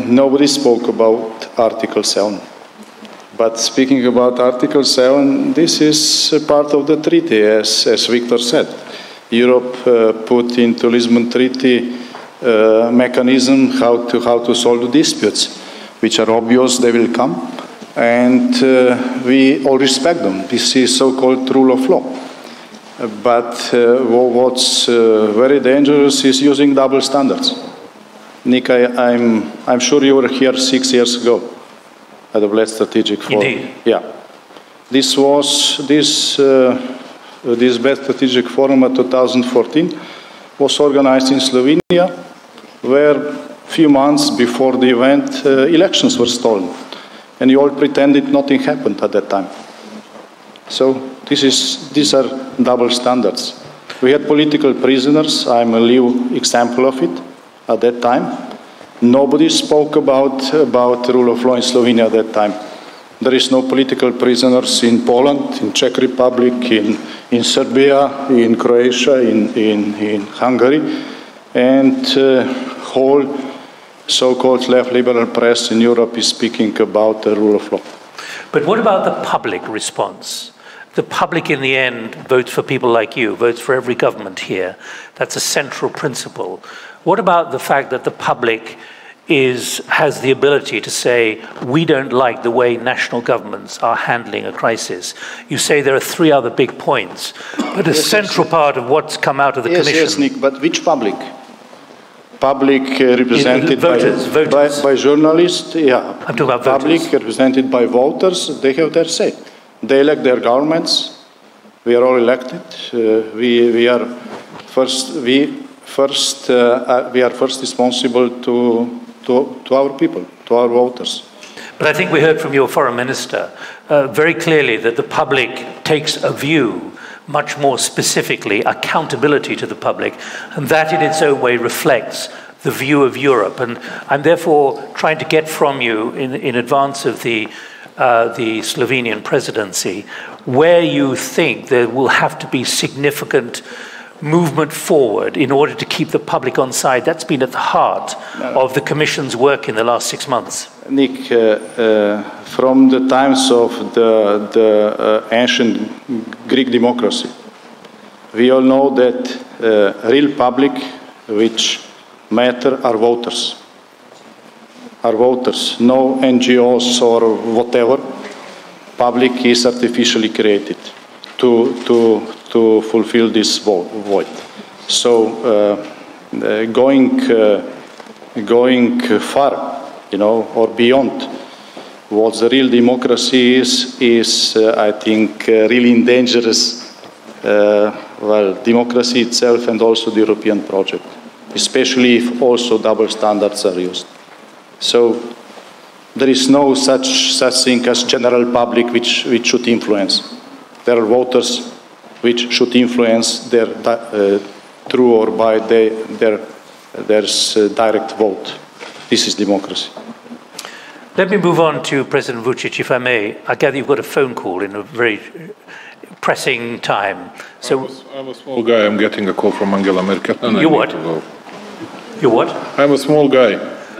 Nobody spoke about Article 7. But speaking about Article 7, this is a part of the treaty, as Viktor said. Europe put into Lisbon Treaty mechanism how to solve the disputes, which are obvious, they will come, and we all respect them. This is so-called rule of law. But what's very dangerous is using double standards. Nick, I'm sure you were here 6 years ago at the Bled Strategic Forum. Indeed. Yeah. This Bled Strategic Forum of 2014 was organized in Slovenia, where a few months before the event, elections were stolen. And you all pretended nothing happened at that time. So these are double standards. We had political prisoners. I'm a live example of it at that time. Nobody spoke about the rule of law in Slovenia at that time. There is no political prisoners in Poland, in Czech Republic, in Serbia, in Croatia, in Hungary, and whole so-called left liberal press in Europe is speaking about the rule of law. But what about the public response? The public, in the end, votes for people like you, votes for every government here. That's a central principle. What about the fact that the public has the ability to say, we don't like the way national governments are handling a crisis? You say there are 3 other big points, but a central part of what's come out of the Commission... Yes, Nick, but which public? Public represented voters. By journalists? Yeah. I'm talking about public voters. Represented by voters, they have their say. They elect their governments. We are all elected. We are first responsible to our people, to our voters. But I think we heard from your foreign minister very clearly that the public takes a view, much more specifically accountability to the public, and that in its own way reflects the view of Europe. And I'm therefore trying to get from you in advance of the Slovenian presidency, where you think there will have to be significant movement forward in order to keep the public on side. That's been at the heart of the Commission's work in the last 6 months. Nick, from the times of the ancient Greek democracy, we all know that real public, which matter, are voters. Are voters, no NGOs or whatever. Public is artificially created to fulfill this void. So going far, you know, or beyond what the real democracy is I think, really dangerous. Well, democracy itself and also the European project, especially if also double standards are used. So there is no such thing as general public which should influence. There are voters which should influence their through or by their direct vote. This is democracy. Let me move on to President Vučić, if I may. I gather you've got a phone call in a very pressing time. So I'm a small guy. I'm getting a call from Angela Merkel. And you're what? You're what? I'm a small guy.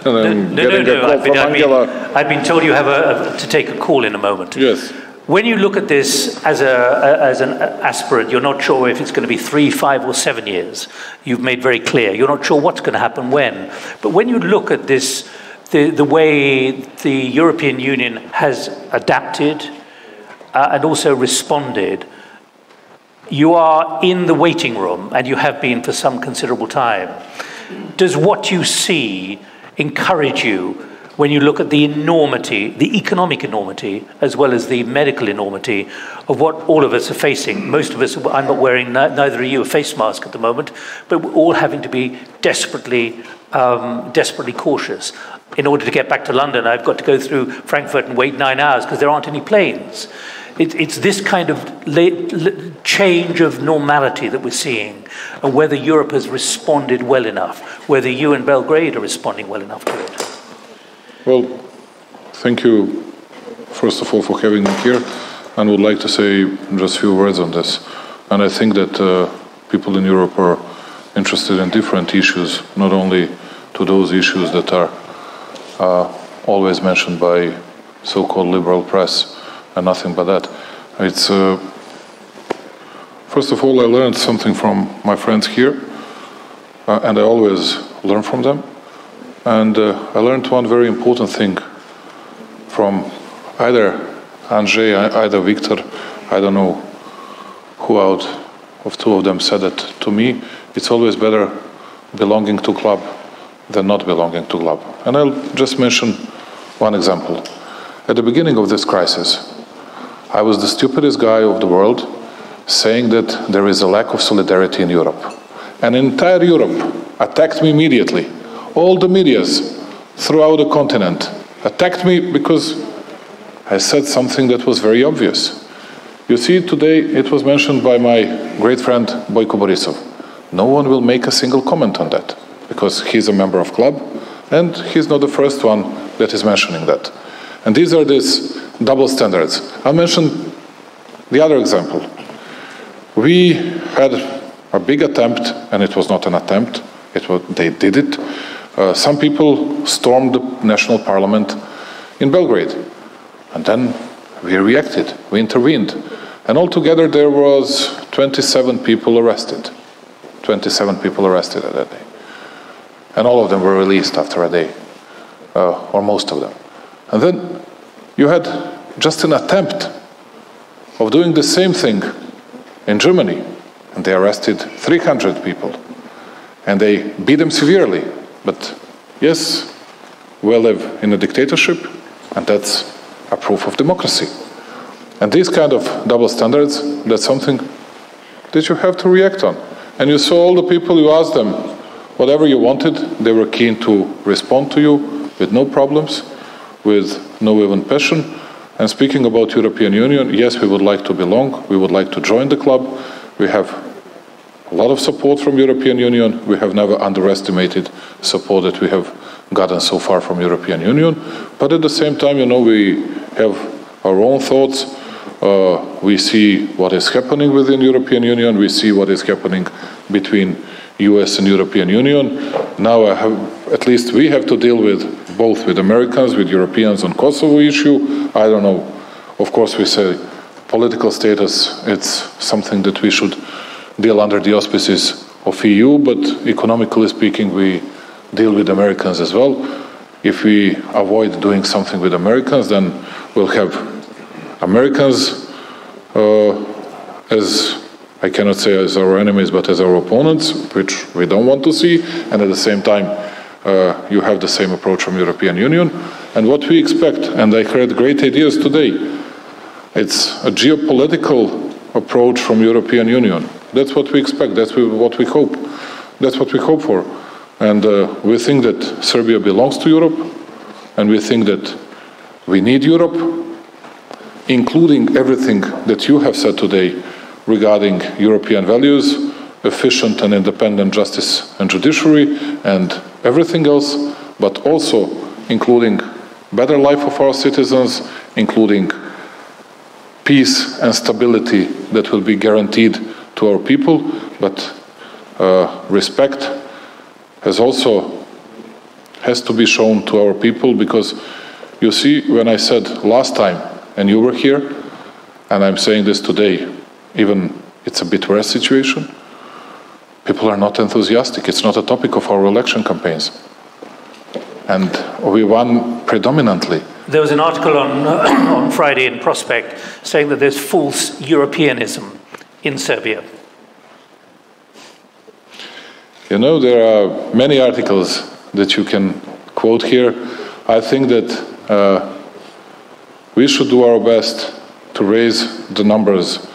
And I'm getting a call from Angela. I've been told you have to take a call in a moment. Yes. When you look at this as an aspirant, you're not sure if it's going to be 3, 5 or 7 years. You've made very clear. You're not sure what's going to happen when. But when you look at this, the way the European Union has adapted and also responded, you are in the waiting room, and you have been for some considerable time. Does what you see encourage you when you look at the enormity, the economic enormity, as well as the medical enormity of what all of us are facing? Most of us, I'm not wearing, neither are you, a face mask at the moment, but we're all having to be desperately cautious. In order to get back to London, I've got to go through Frankfurt and wait 9 hours because there aren't any planes. It's this kind of change of normality that we're seeing, and whether Europe has responded well enough, whether you and Belgrade are responding well enough to it. Well, thank you, first of all, for having me here, and would like to say just a few words on this. And I think that people in Europe are interested in different issues, not only to those issues that are always mentioned by so-called liberal press, and nothing but that. It's first of all, I learned something from my friends here, and I always learn from them. And I learned one very important thing from either Andrzej, either Viktor, I don't know who out of two of them said it to me. It's always better belonging to club than not belonging to club. And I'll just mention one example. At the beginning of this crisis, I was the stupidest guy of the world saying that there is a lack of solidarity in Europe. And entire Europe attacked me immediately. All the medias throughout the continent attacked me because I said something that was very obvious. You see, today it was mentioned by my great friend Boyko Borisov. No one will make a single comment on that because he's a member of club and he's not the first one that is mentioning that. And these are these double standards. I'll mention the other example. We had a big attempt, and it was not an attempt, they did it. Some people stormed the national parliament in Belgrade. And then we reacted, we intervened. And altogether there was 27 people arrested. 27 people arrested at that day. And all of them were released after a day, or most of them. And then you had just an attempt of doing the same thing in Germany, and they arrested 300 people, and they beat them severely. But yes, we live in a dictatorship, and that's a proof of democracy. And these kind of double standards, that's something that you have to react on. And you saw all the people, you asked them whatever you wanted, they were keen to respond to you with no problems, with no even passion. And speaking about European Union, yes, we would like to belong, we would like to join the club. We have a lot of support from European Union. We have never underestimated support that we have gotten so far from European Union. But at the same time, you know, we have our own thoughts. We see what is happening within European Union. We see what is happening between US and European Union. Now at least we have to deal with both with Americans, with Europeans on Kosovo issue. I don't know. Of course, we say political status, it's something that we should deal under the auspices of EU, but economically speaking, we deal with Americans as well. If we avoid doing something with Americans, then we'll have Americans as I cannot say as our enemies, but as our opponents, which we don't want to see, and at the same time, you have the same approach from European Union. And what we expect, and I heard great ideas today, it's a geopolitical approach from European Union. That's what we expect, that's what we hope. That's what we hope for. And we think that Serbia belongs to Europe, and we think that we need Europe, including everything that you have said today regarding European values, efficient and independent justice and judiciary, and everything else, but also including better life of our citizens, including peace and stability that will be guaranteed to our people, but respect has to be shown to our people, because you see, when I said last time, and you were here, and I'm saying this today, even it's a bit worse situation, people are not enthusiastic. It's not a topic of our election campaigns. And we won predominantly. There was an article on Friday in Prospect saying that there's false Europeanism in Serbia. You know, there are many articles that you can quote here. I think that we should do our best to raise the numbers,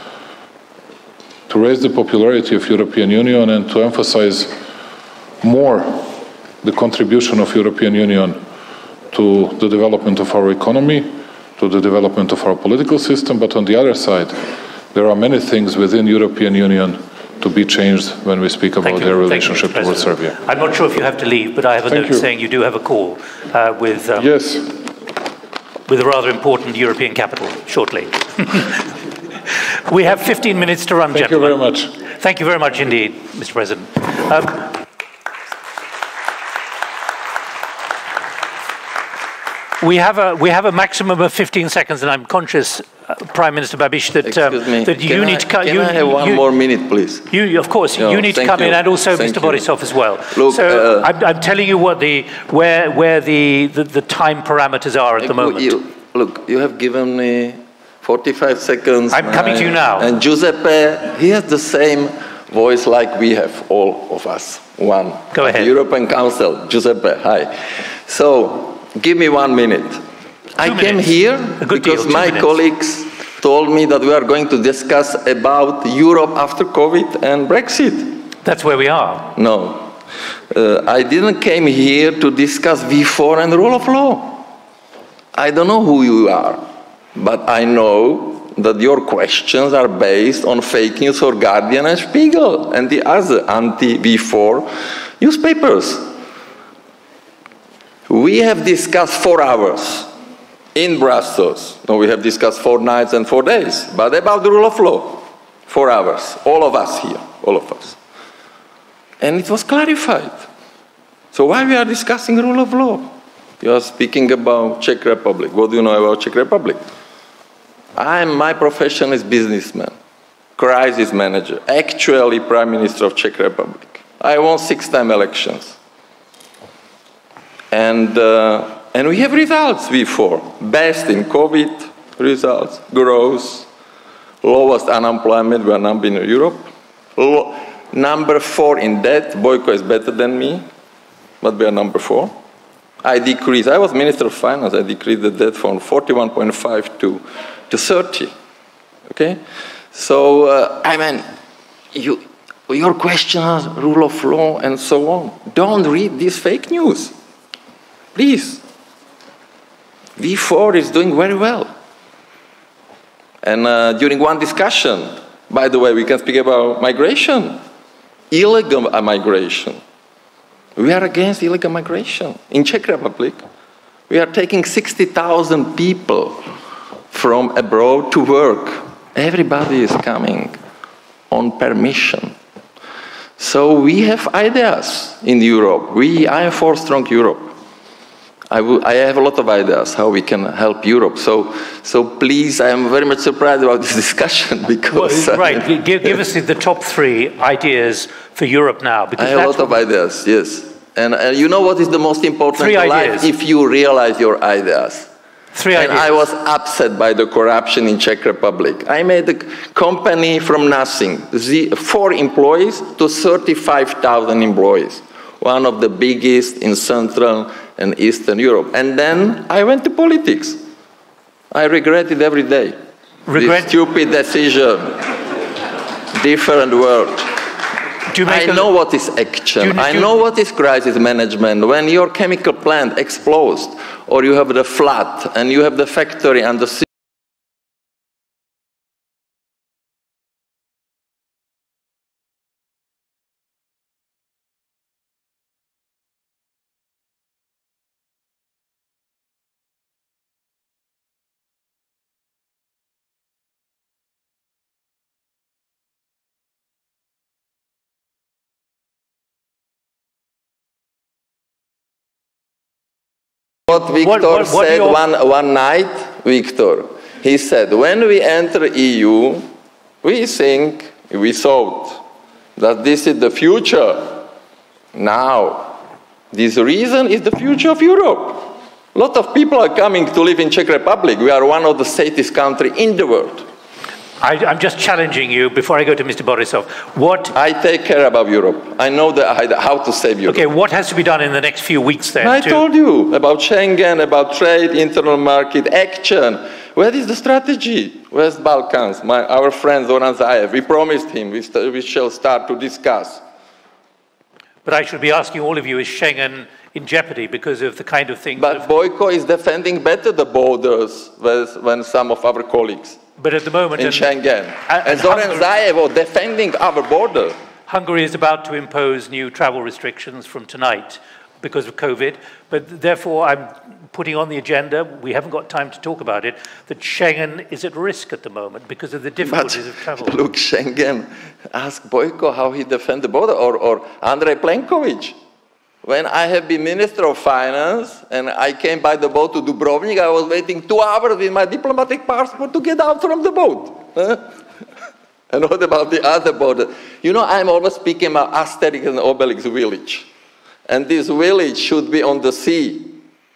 to raise the popularity of European Union, and to emphasize more the contribution of European Union to the development of our economy, to the development of our political system. But on the other side, there are many things within European Union to be changed when we speak about their relationship towards Serbia. I'm not sure if you have to leave, but I have a note saying you do have a call with a rather important European capital shortly. We have 15 minutes to run, gentlemen. Thank you very much. Thank you very much indeed, Mr. President. We have a maximum of 15 seconds, and I'm conscious, Prime Minister Babiš, that you need to come. Can I have one more minute, please? Of course, you need to come in, and also Mr. Borisov as well. Look, so I'm telling you what where the time parameters are at the moment. You have given me 45 seconds. I'm coming to you now. And Giuseppe, he has the same voice like we have, all of us. One. Go ahead. The European Council. Giuseppe, hi. So, give me 1 minute. I came here because my colleagues told me that we are going to discuss about Europe after COVID and Brexit. That's where we are. No. I didn't came here to discuss V4 and rule of law. I don't know who you are, but I know that your questions are based on fake news for Guardian and Spiegel and the other anti-V4 newspapers. We have discussed 4 hours in Brussels. No, we have discussed 4 nights and 4 days, but about the rule of law. 4 hours, all of us here, all of us. And it was clarified. So why we are discussing rule of law? You are speaking about Czech Republic. What do you know about Czech Republic? My profession is businessman, crisis manager, actually Prime Minister of Czech Republic. I won 6-time elections. And we have results before. Best in COVID results, growth, lowest unemployment, we are number in Europe. Number 4 in debt, Boyko is better than me, but we are number 4. I was Minister of Finance, I decreased the debt from 41.5 to 30, okay? So, I mean, your questions, rule of law, and so on. Don't read this fake news. Please. V4 is doing very well. And during one discussion, by the way, we can speak about migration, illegal migration. We are against illegal migration. In Czech Republic, we are taking 60,000 people from abroad to work. Everybody is coming on permission. So we have ideas in Europe. I am for strong Europe. I have a lot of ideas how we can help Europe. So please, I am very much surprised about this discussion because... Well, right, give us the top 3 ideas for Europe now. Because I have a lot of ideas, yes. And you know what is the most important 3 in ideas. life? If you realize your ideas. And I was upset by the corruption in Czech Republic. I made a company from nothing, 4 employees to 35,000 employees, one of the biggest in Central and Eastern Europe. And then I went to politics. I regret it every day. This stupid decision, different world. I know what is action. I know what is crisis management. When your chemical plant explodes, or you have the flood, and you have the factory and the sea. What Viktor said one night, Viktor, he said, when we enter EU, we thought that this is the future. Now, this reason is the future of Europe. A lot of people are coming to live in Czech Republic. We are one of the safest countries in the world. I'm just challenging you before I go to Mr. Borisov. I take care about Europe. I know how to save Europe. Okay, what has to be done in the next few weeks then? I told you about Schengen, about trade, internal market, action. Where is the strategy? West Balkans, our friend Zoran Zaev. We promised him we shall start to discuss. But I should be asking all of you, is Schengen in jeopardy because of the kind of thing? But Boyko is defending better the borders than some of our colleagues. But at the moment in Schengen. And Zoran Zaev was defending our border. Hungary is about to impose new travel restrictions from tonight because of COVID. But therefore, I'm putting on the agenda, we haven't got time to talk about it, that Schengen is at risk at the moment because of the difficulties of travel. Look, Schengen, ask Boyko how he defends the border, or Andrei Plenković. When I have been Minister of Finance and I came by the boat to Dubrovnik, I was waiting 2 hours with my diplomatic passport to get out from the boat. And what about the other border? You know, I'm always speaking about Asterix and Obelix village. And this village should be on the sea.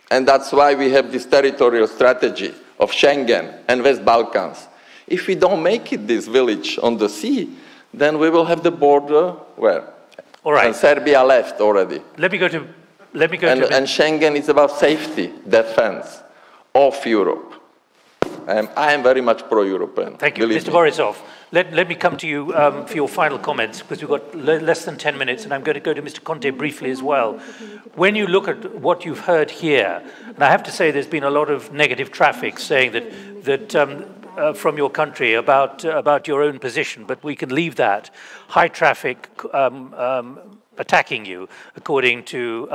And that's why we have this territorial strategy of Schengen and West Balkans. If we don't make it this village on the sea, then we will have the border where? All right. And Serbia left already. Let me go to. And Schengen is about safety, defense of Europe. I am very much pro-European. Thank you, Mr. Borisov. Let me come to you for your final comments, because we've got less than 10 minutes, and I'm going to go to Mr. Conte briefly as well. When you look at what you've heard here, and I have to say there's been a lot of negative traffic saying that from your country about your own position, but we can leave that. High traffic attacking you, according to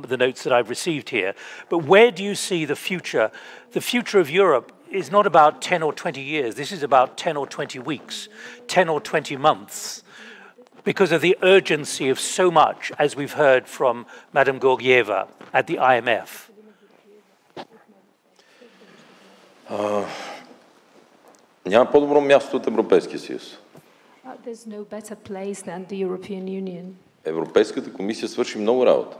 the notes that I've received here. But where do you see the future? The future of Europe is not about 10 or 20 years. This is about 10 or 20 weeks, 10 or 20 months, because of the urgency of so much, as we've heard from Madame Georgieva at the IMF. Няма по-добро място от Европейския съюз. There's no better place than the European Union. Европейската комисия свърши много работа.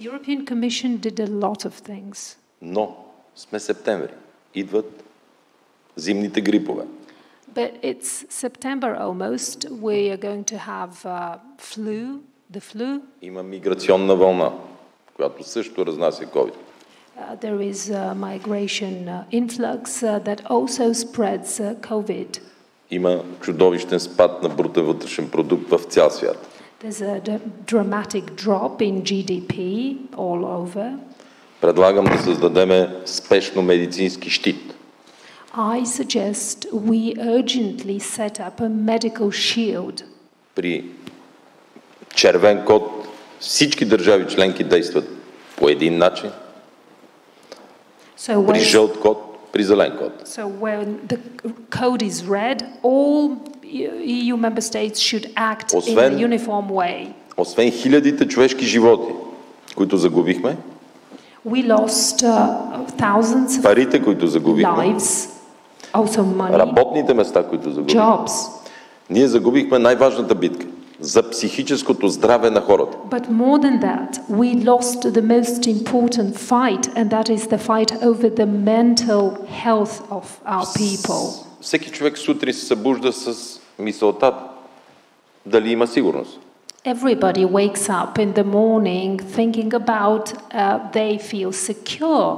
The European Commission did a lot of things. Но сме септември. Идват зимните грипове. But it's September almost. We are going to have the flu. Има миграционна вълна, която също разнася COVID. There is a migration influx that also spreads COVID. Има чудовищен спад на брутен вътрешен продукт в цял свят. There's a dramatic drop in GDP all over. Предлагам да създадем спешно медицински щит. I suggest we urgently set up a medical shield. При червен код всички държави членки действат по един начин. При жълт код, при зелен код. So when the code is red, all EU member states should act in a uniform way. Освен хилядите човешки животи, които загубихме, we lost thousands парите, които загубихме, lives, also money, работните места, които загубихме, jobs. Ние загубихме най-важната битка. за психическото здраве на хората. But more than that, we lost the most important fight, and that is the fight over the mental health of our people. Всеки човек сутрин се събужда с мисълта дали има сигурност. Everybody wakes up in the morning thinking about they feel secure.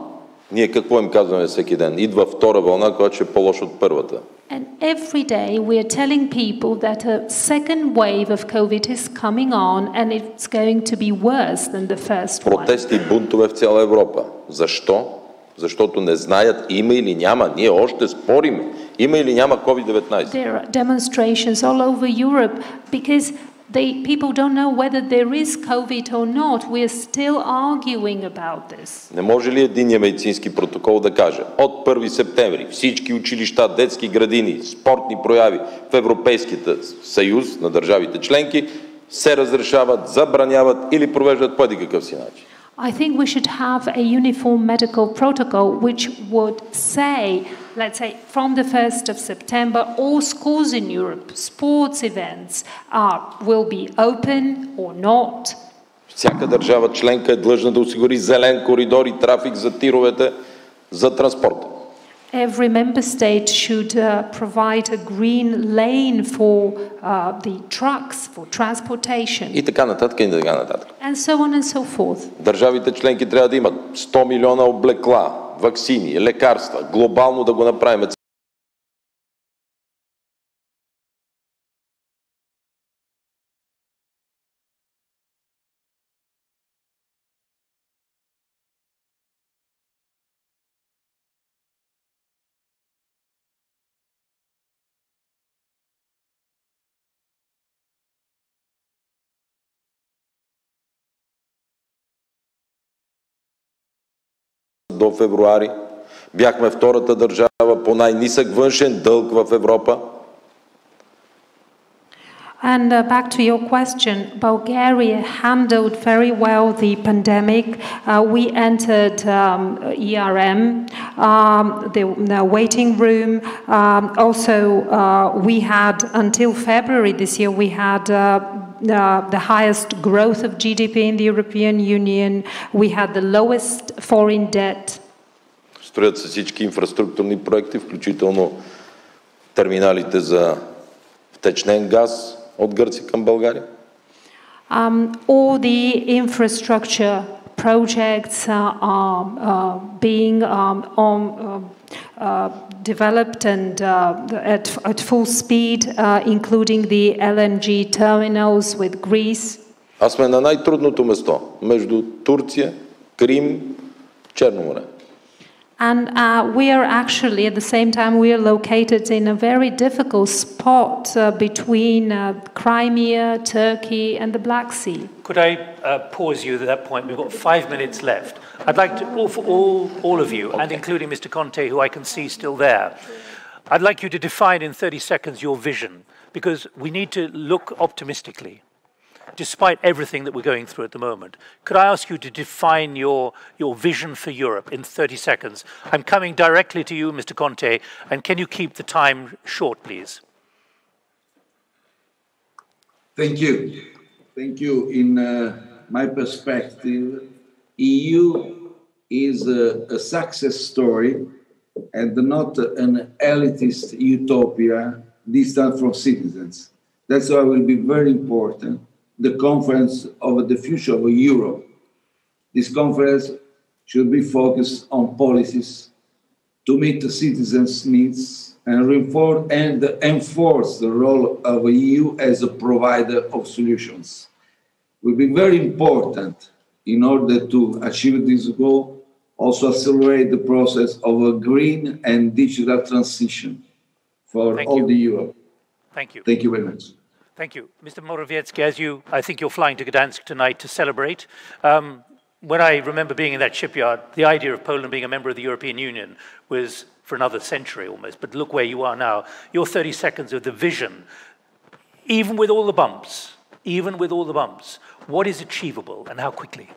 Ние какво им казваме всеки ден? Идва втора вълна, която ще е по-лоша от първата. And every day we are telling people that a second wave of COVID is coming on and it's going to be worse than the first one. Протести и бунтове в цяла Европа. Защо? Защото не знаят има или няма. Ние още спориме. Има или няма COVID-19. There are demonstrations all over Europe because people don't know whether there is COVID or not. We are still arguing about this. Не може ли единният медицински протокол да каже от 1 септември всички училища, детски градини, спортни прояви в Европейския съюз на държавите членки се разрешават, забраняват или провеждат по какъв си начин? I think we should have a uniform medical protocol which would say, let's say, from the 1st of September, all schools in Europe, sports events will be open or not. Всяка държава членка е длъжна да осигури зелен коридор и трафик за тировете за транспорта. Every member state should provide a green lane for the trucks, for transportation. И така нататък, и така нататък. And so on and so forth. Държавите членки трябва да имат 100 милиона облекла, ваксини, лекарства, глобално да го направим. До февруари. Бяхме втората държава по най-нисък външен дълг в Европа. And back to your question, Bulgaria handled very well the pandemic. We entered ERM, the waiting room. Also, we had, until February this year, we had the highest growth of GDP in the European Union. We had the lowest foreign debt. Строят се всички инфраструктурни проекти, включително терминалите за втечнен газ от Гърция към България. All the infrastructure projects are being developed and at full speed, including the LNG terminals with Greece. А сме на най-трудното место между Турция, Крим, Черно море. And we are actually, at the same time, we are located in a very difficult spot between Crimea, Turkey, and the Black Sea. Could I pause you at that point? We've got 5 minutes left. I'd like to, for all of you, and including Mr. Conte, who I can see still there, I'd like you to define in 30 seconds your vision, because we need to look optimistically, despite everything that we're going through at the moment. Could I ask you to define your vision for Europe in 30 seconds? I'm coming directly to you, Mr. Conte, and can you keep the time short, please? Thank you. Thank you. In my perspective, EU is a success story and not an elitist utopia distant from citizens. That's why it will be very important. The conference of the future of Europe. This conference should be focused on policies to meet the citizens' needs and reinforce and enforce the role of the EU as a provider of solutions. It will be very important in order to achieve this goal, also accelerate the process of a green and digital transition for all the Europe. Thank you. Thank you very much. Thank you. Mr. Morawiecki, I think you're flying to Gdansk tonight to celebrate. When I remember being in that shipyard, the idea of Poland being a member of the European Union was for another century almost, but look where you are now. Your 30 seconds of the vision, even with all the bumps, what is achievable and how quickly?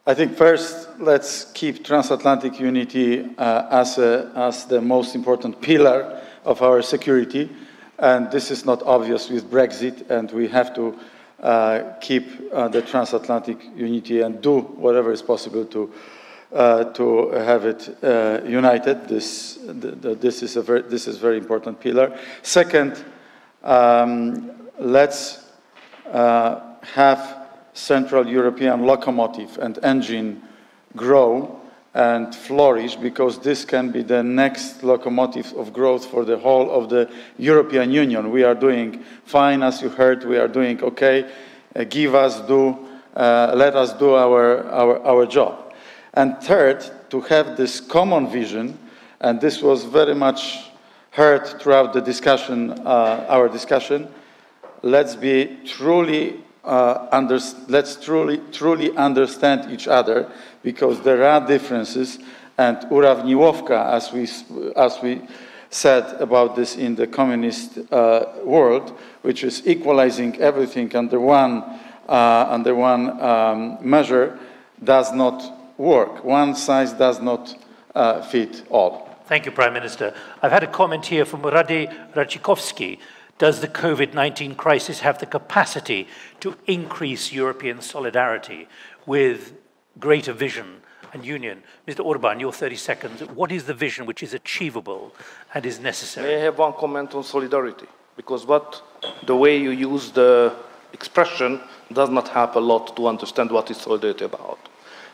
I think first, let's keep transatlantic unity as the most important pillar of our security. And this is not obvious with Brexit, and we have to keep the transatlantic unity and do whatever is possible to have it united. This is a very important pillar. Second, let's have Central European locomotive and engine grow and flourish, because this can be the next locomotive of growth for the whole of the European Union. We are doing fine, as you heard. We are doing okay. Let us do our job. And third, to have this common vision, and this was very much heard throughout the discussion, our discussion. Let's be truly let's truly understand each other, because there are differences, and uravnilovka, as we said about this in the communist world, which is equalizing everything under one measure, does not work. One size does not fit all. Thank you, Prime Minister. I've had a comment here from Rade Racikovsky. Does the COVID-19 crisis have the capacity to increase European solidarity with greater vision and union? Mr. Orban, your 30 seconds. What is the vision which is achievable and is necessary? May I have one comment on solidarity? Because the way you use the expression does not help a lot to understand what is solidarity about.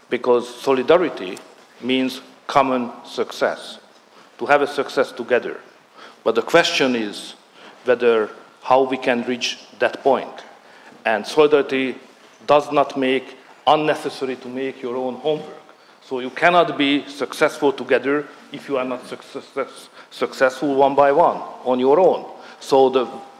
Because solidarity means common success, to have a success together. But the question is how we can reach that point. And solidarity does not make unnecessary to make your own homework. So you cannot be successful together if you are not successful one by one on your own. So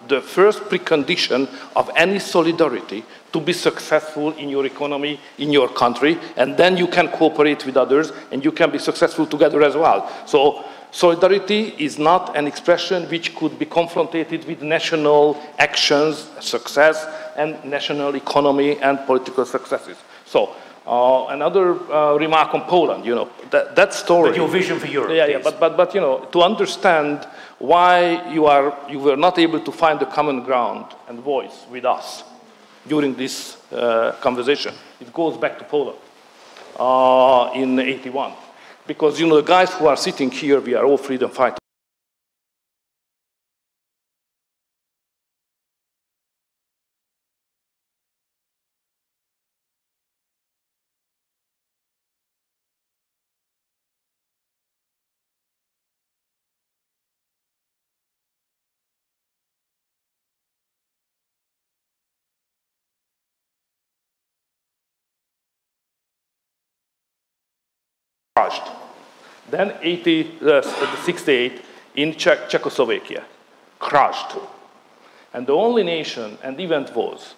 the first precondition of any solidarity to be successful in your economy, in your country, and then you can cooperate with others and you can be successful together as well. So solidarity is not an expression which could be confronted with national actions, success, and national economy and political successes. So another remark on Poland, that story. But your vision for Europe. Yeah, but to understand why you were not able to find a common ground and voice with us during this conversation, it goes back to Poland in '81. Because, the guys who are sitting here, we are all freedom fighters. Crushed. Then 68 in Czechoslovakia, crushed. And the only nation and event was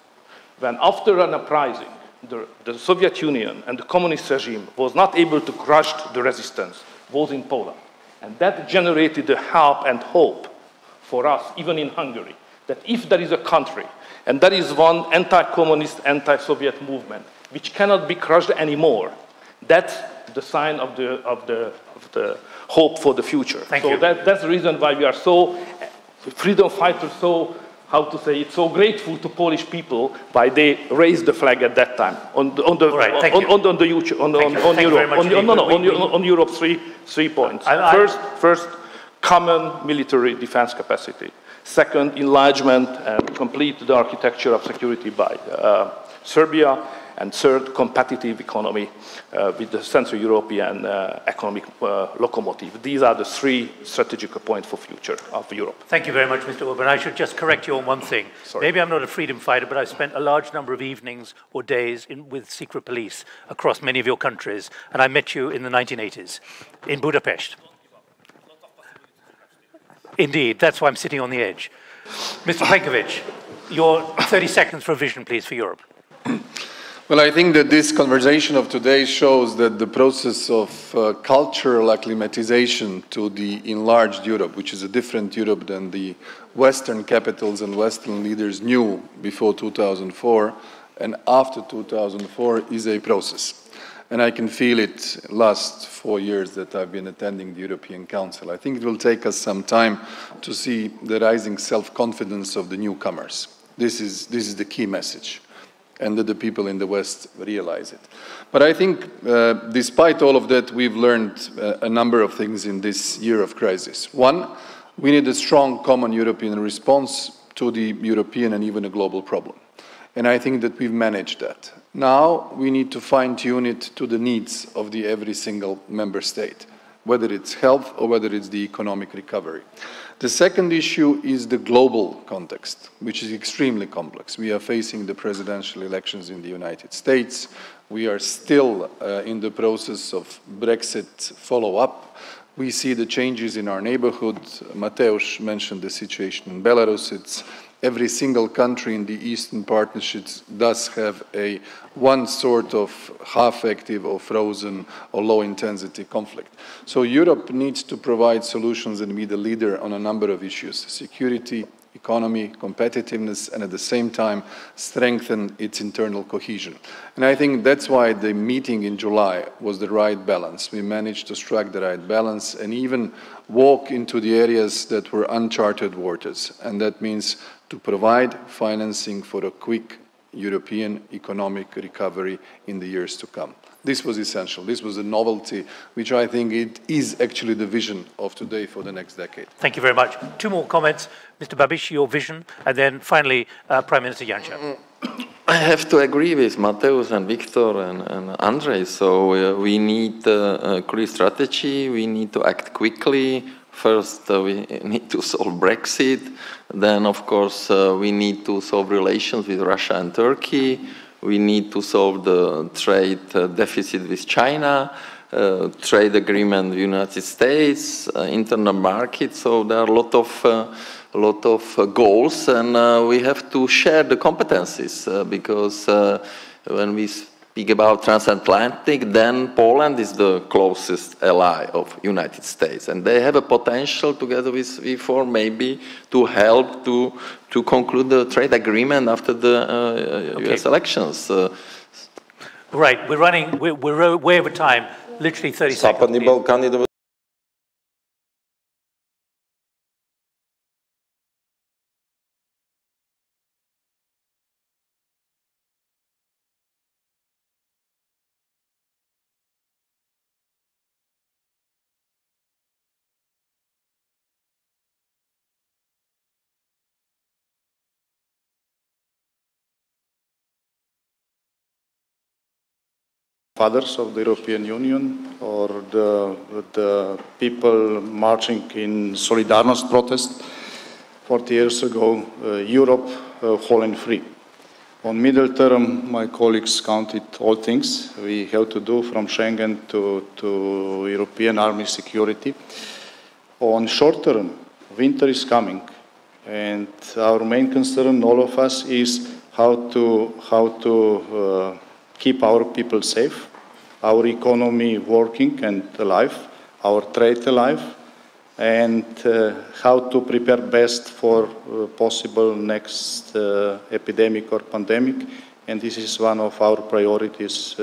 when, after an uprising, the Soviet Union and the communist regime was not able to crush the resistance, was in Poland. And that generated the help and hope for us, even in Hungary, that if there is a country, and there is one anti-communist, anti-Soviet movement, which cannot be crushed anymore, that's the sign of the hope for the future. So that's the reason why we are so freedom fighters, so so grateful to Polish people why they raised the flag at that time on Europe. Three points. First, common military defense capacity. Second, enlargement and complete the architecture of security by Serbia. And third, competitive economy with the Central European economic locomotive. These are the three strategic points for future of Europe. Thank you very much, Mr. Orban. I should just correct you on one thing. Sorry. Maybe I'm not a freedom fighter, but I've spent a large number of evenings or days with secret police across many of your countries, and I met you in the 1980s in Budapest. Indeed, that's why I'm sitting on the edge. Mr. Plenković, your 30 seconds for a vision, please, for Europe. Well, I think that this conversation of today shows that the process of cultural acclimatization to the enlarged Europe, which is a different Europe than the Western capitals and Western leaders knew before 2004 and after 2004, is a process. and I can feel it last 4 years that I've been attending the European Council. I think it will take us some time to see the rising self-confidence of the newcomers. This is the key message, and that the people in the West realize it. But I think, despite all of that, we've learned a number of things in this year of crisis. One, we need a strong common European response to the European and even a global problem. And I think that we've managed that. Now we need to fine-tune it to the needs of every single member state, whether it's health or whether it's the economic recovery. The second issue is the global context, which is extremely complex. We are facing the presidential elections in the United States. We are still in the process of Brexit follow-up. We see the changes in our neighborhood. Mateusz mentioned the situation in Belarus. Every single country in the Eastern Partnership does have one sort of half-active or frozen or low-intensity conflict. So Europe needs to provide solutions and be the leader on a number of issues: security, economy, competitiveness, and at the same time strengthen its internal cohesion. And I think that's why the meeting in July was the right balance. We managed to strike the right balance and even walk into the areas that were uncharted waters. And that means to provide financing for a quick European economic recovery in the years to come. This was essential. This was a novelty, which I think it is actually the vision of today for the next decade. Thank you very much. Two more comments. Mr. Babiš, your vision, and then finally, Prime Minister Janša. I have to agree with Mateusz and Viktor and Andrej. So we need a clear strategy. We need to act quickly. First, we need to solve Brexit. Then, of course, we need to solve relations with Russia and Turkey. We need to solve the trade deficit with China, trade agreement with the United States, internal market. So there are a lot of goals, and we have to share the competencies because when we speak about transatlantic, then Poland is the closest ally of United States, and they have a potential together with V4 maybe to help to conclude the trade agreement after the US elections. Right, we're way over time, literally 30 seconds. Fathers of the European Union, or the people marching in Solidarność protest 40 years ago, Europe fallen free. On middle term, my colleagues counted all things we have to do, from Schengen to European army security. On short term, winter is coming, and our main concern, all of us, is how to keep our people safe, our economy working and alive, our trade alive, and how to prepare best for possible next epidemic or pandemic. And this is one of our priorities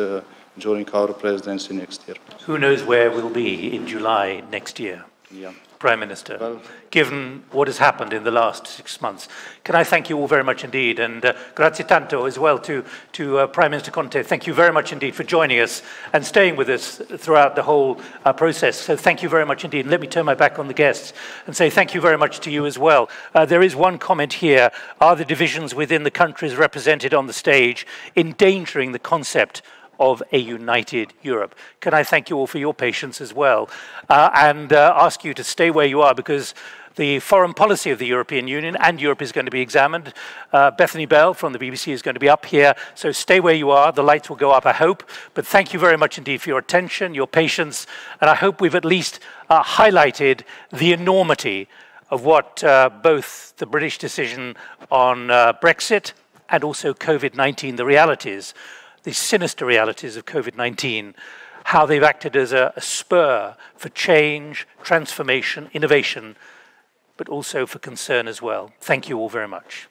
during our presidency next year. Who knows where we'll be in July next year? Yeah. Prime Minister, given what has happened in the last 6 months. Can I thank you all very much indeed, and grazie tanto as well to Prime Minister Conte. Thank you very much indeed for joining us and staying with us throughout the whole process. So thank you very much indeed. And let me turn my back on the guests and say thank you very much to you as well. There is one comment here. Are the divisions within the countries represented on the stage endangering the concept of a united Europe? Can I thank you all for your patience as well, and ask you to stay where you are, because the foreign policy of the European Union and Europe is going to be examined. Bethany Bell from the BBC is going to be up here, so stay where you are. The lights will go up, I hope. But thank you very much indeed for your attention, your patience, and I hope we've at least highlighted the enormity of what both the British decision on Brexit and also COVID-19, the realities, the sinister realities of COVID-19, how they've acted as a spur for change, transformation, innovation, but also for concern as well. Thank you all very much.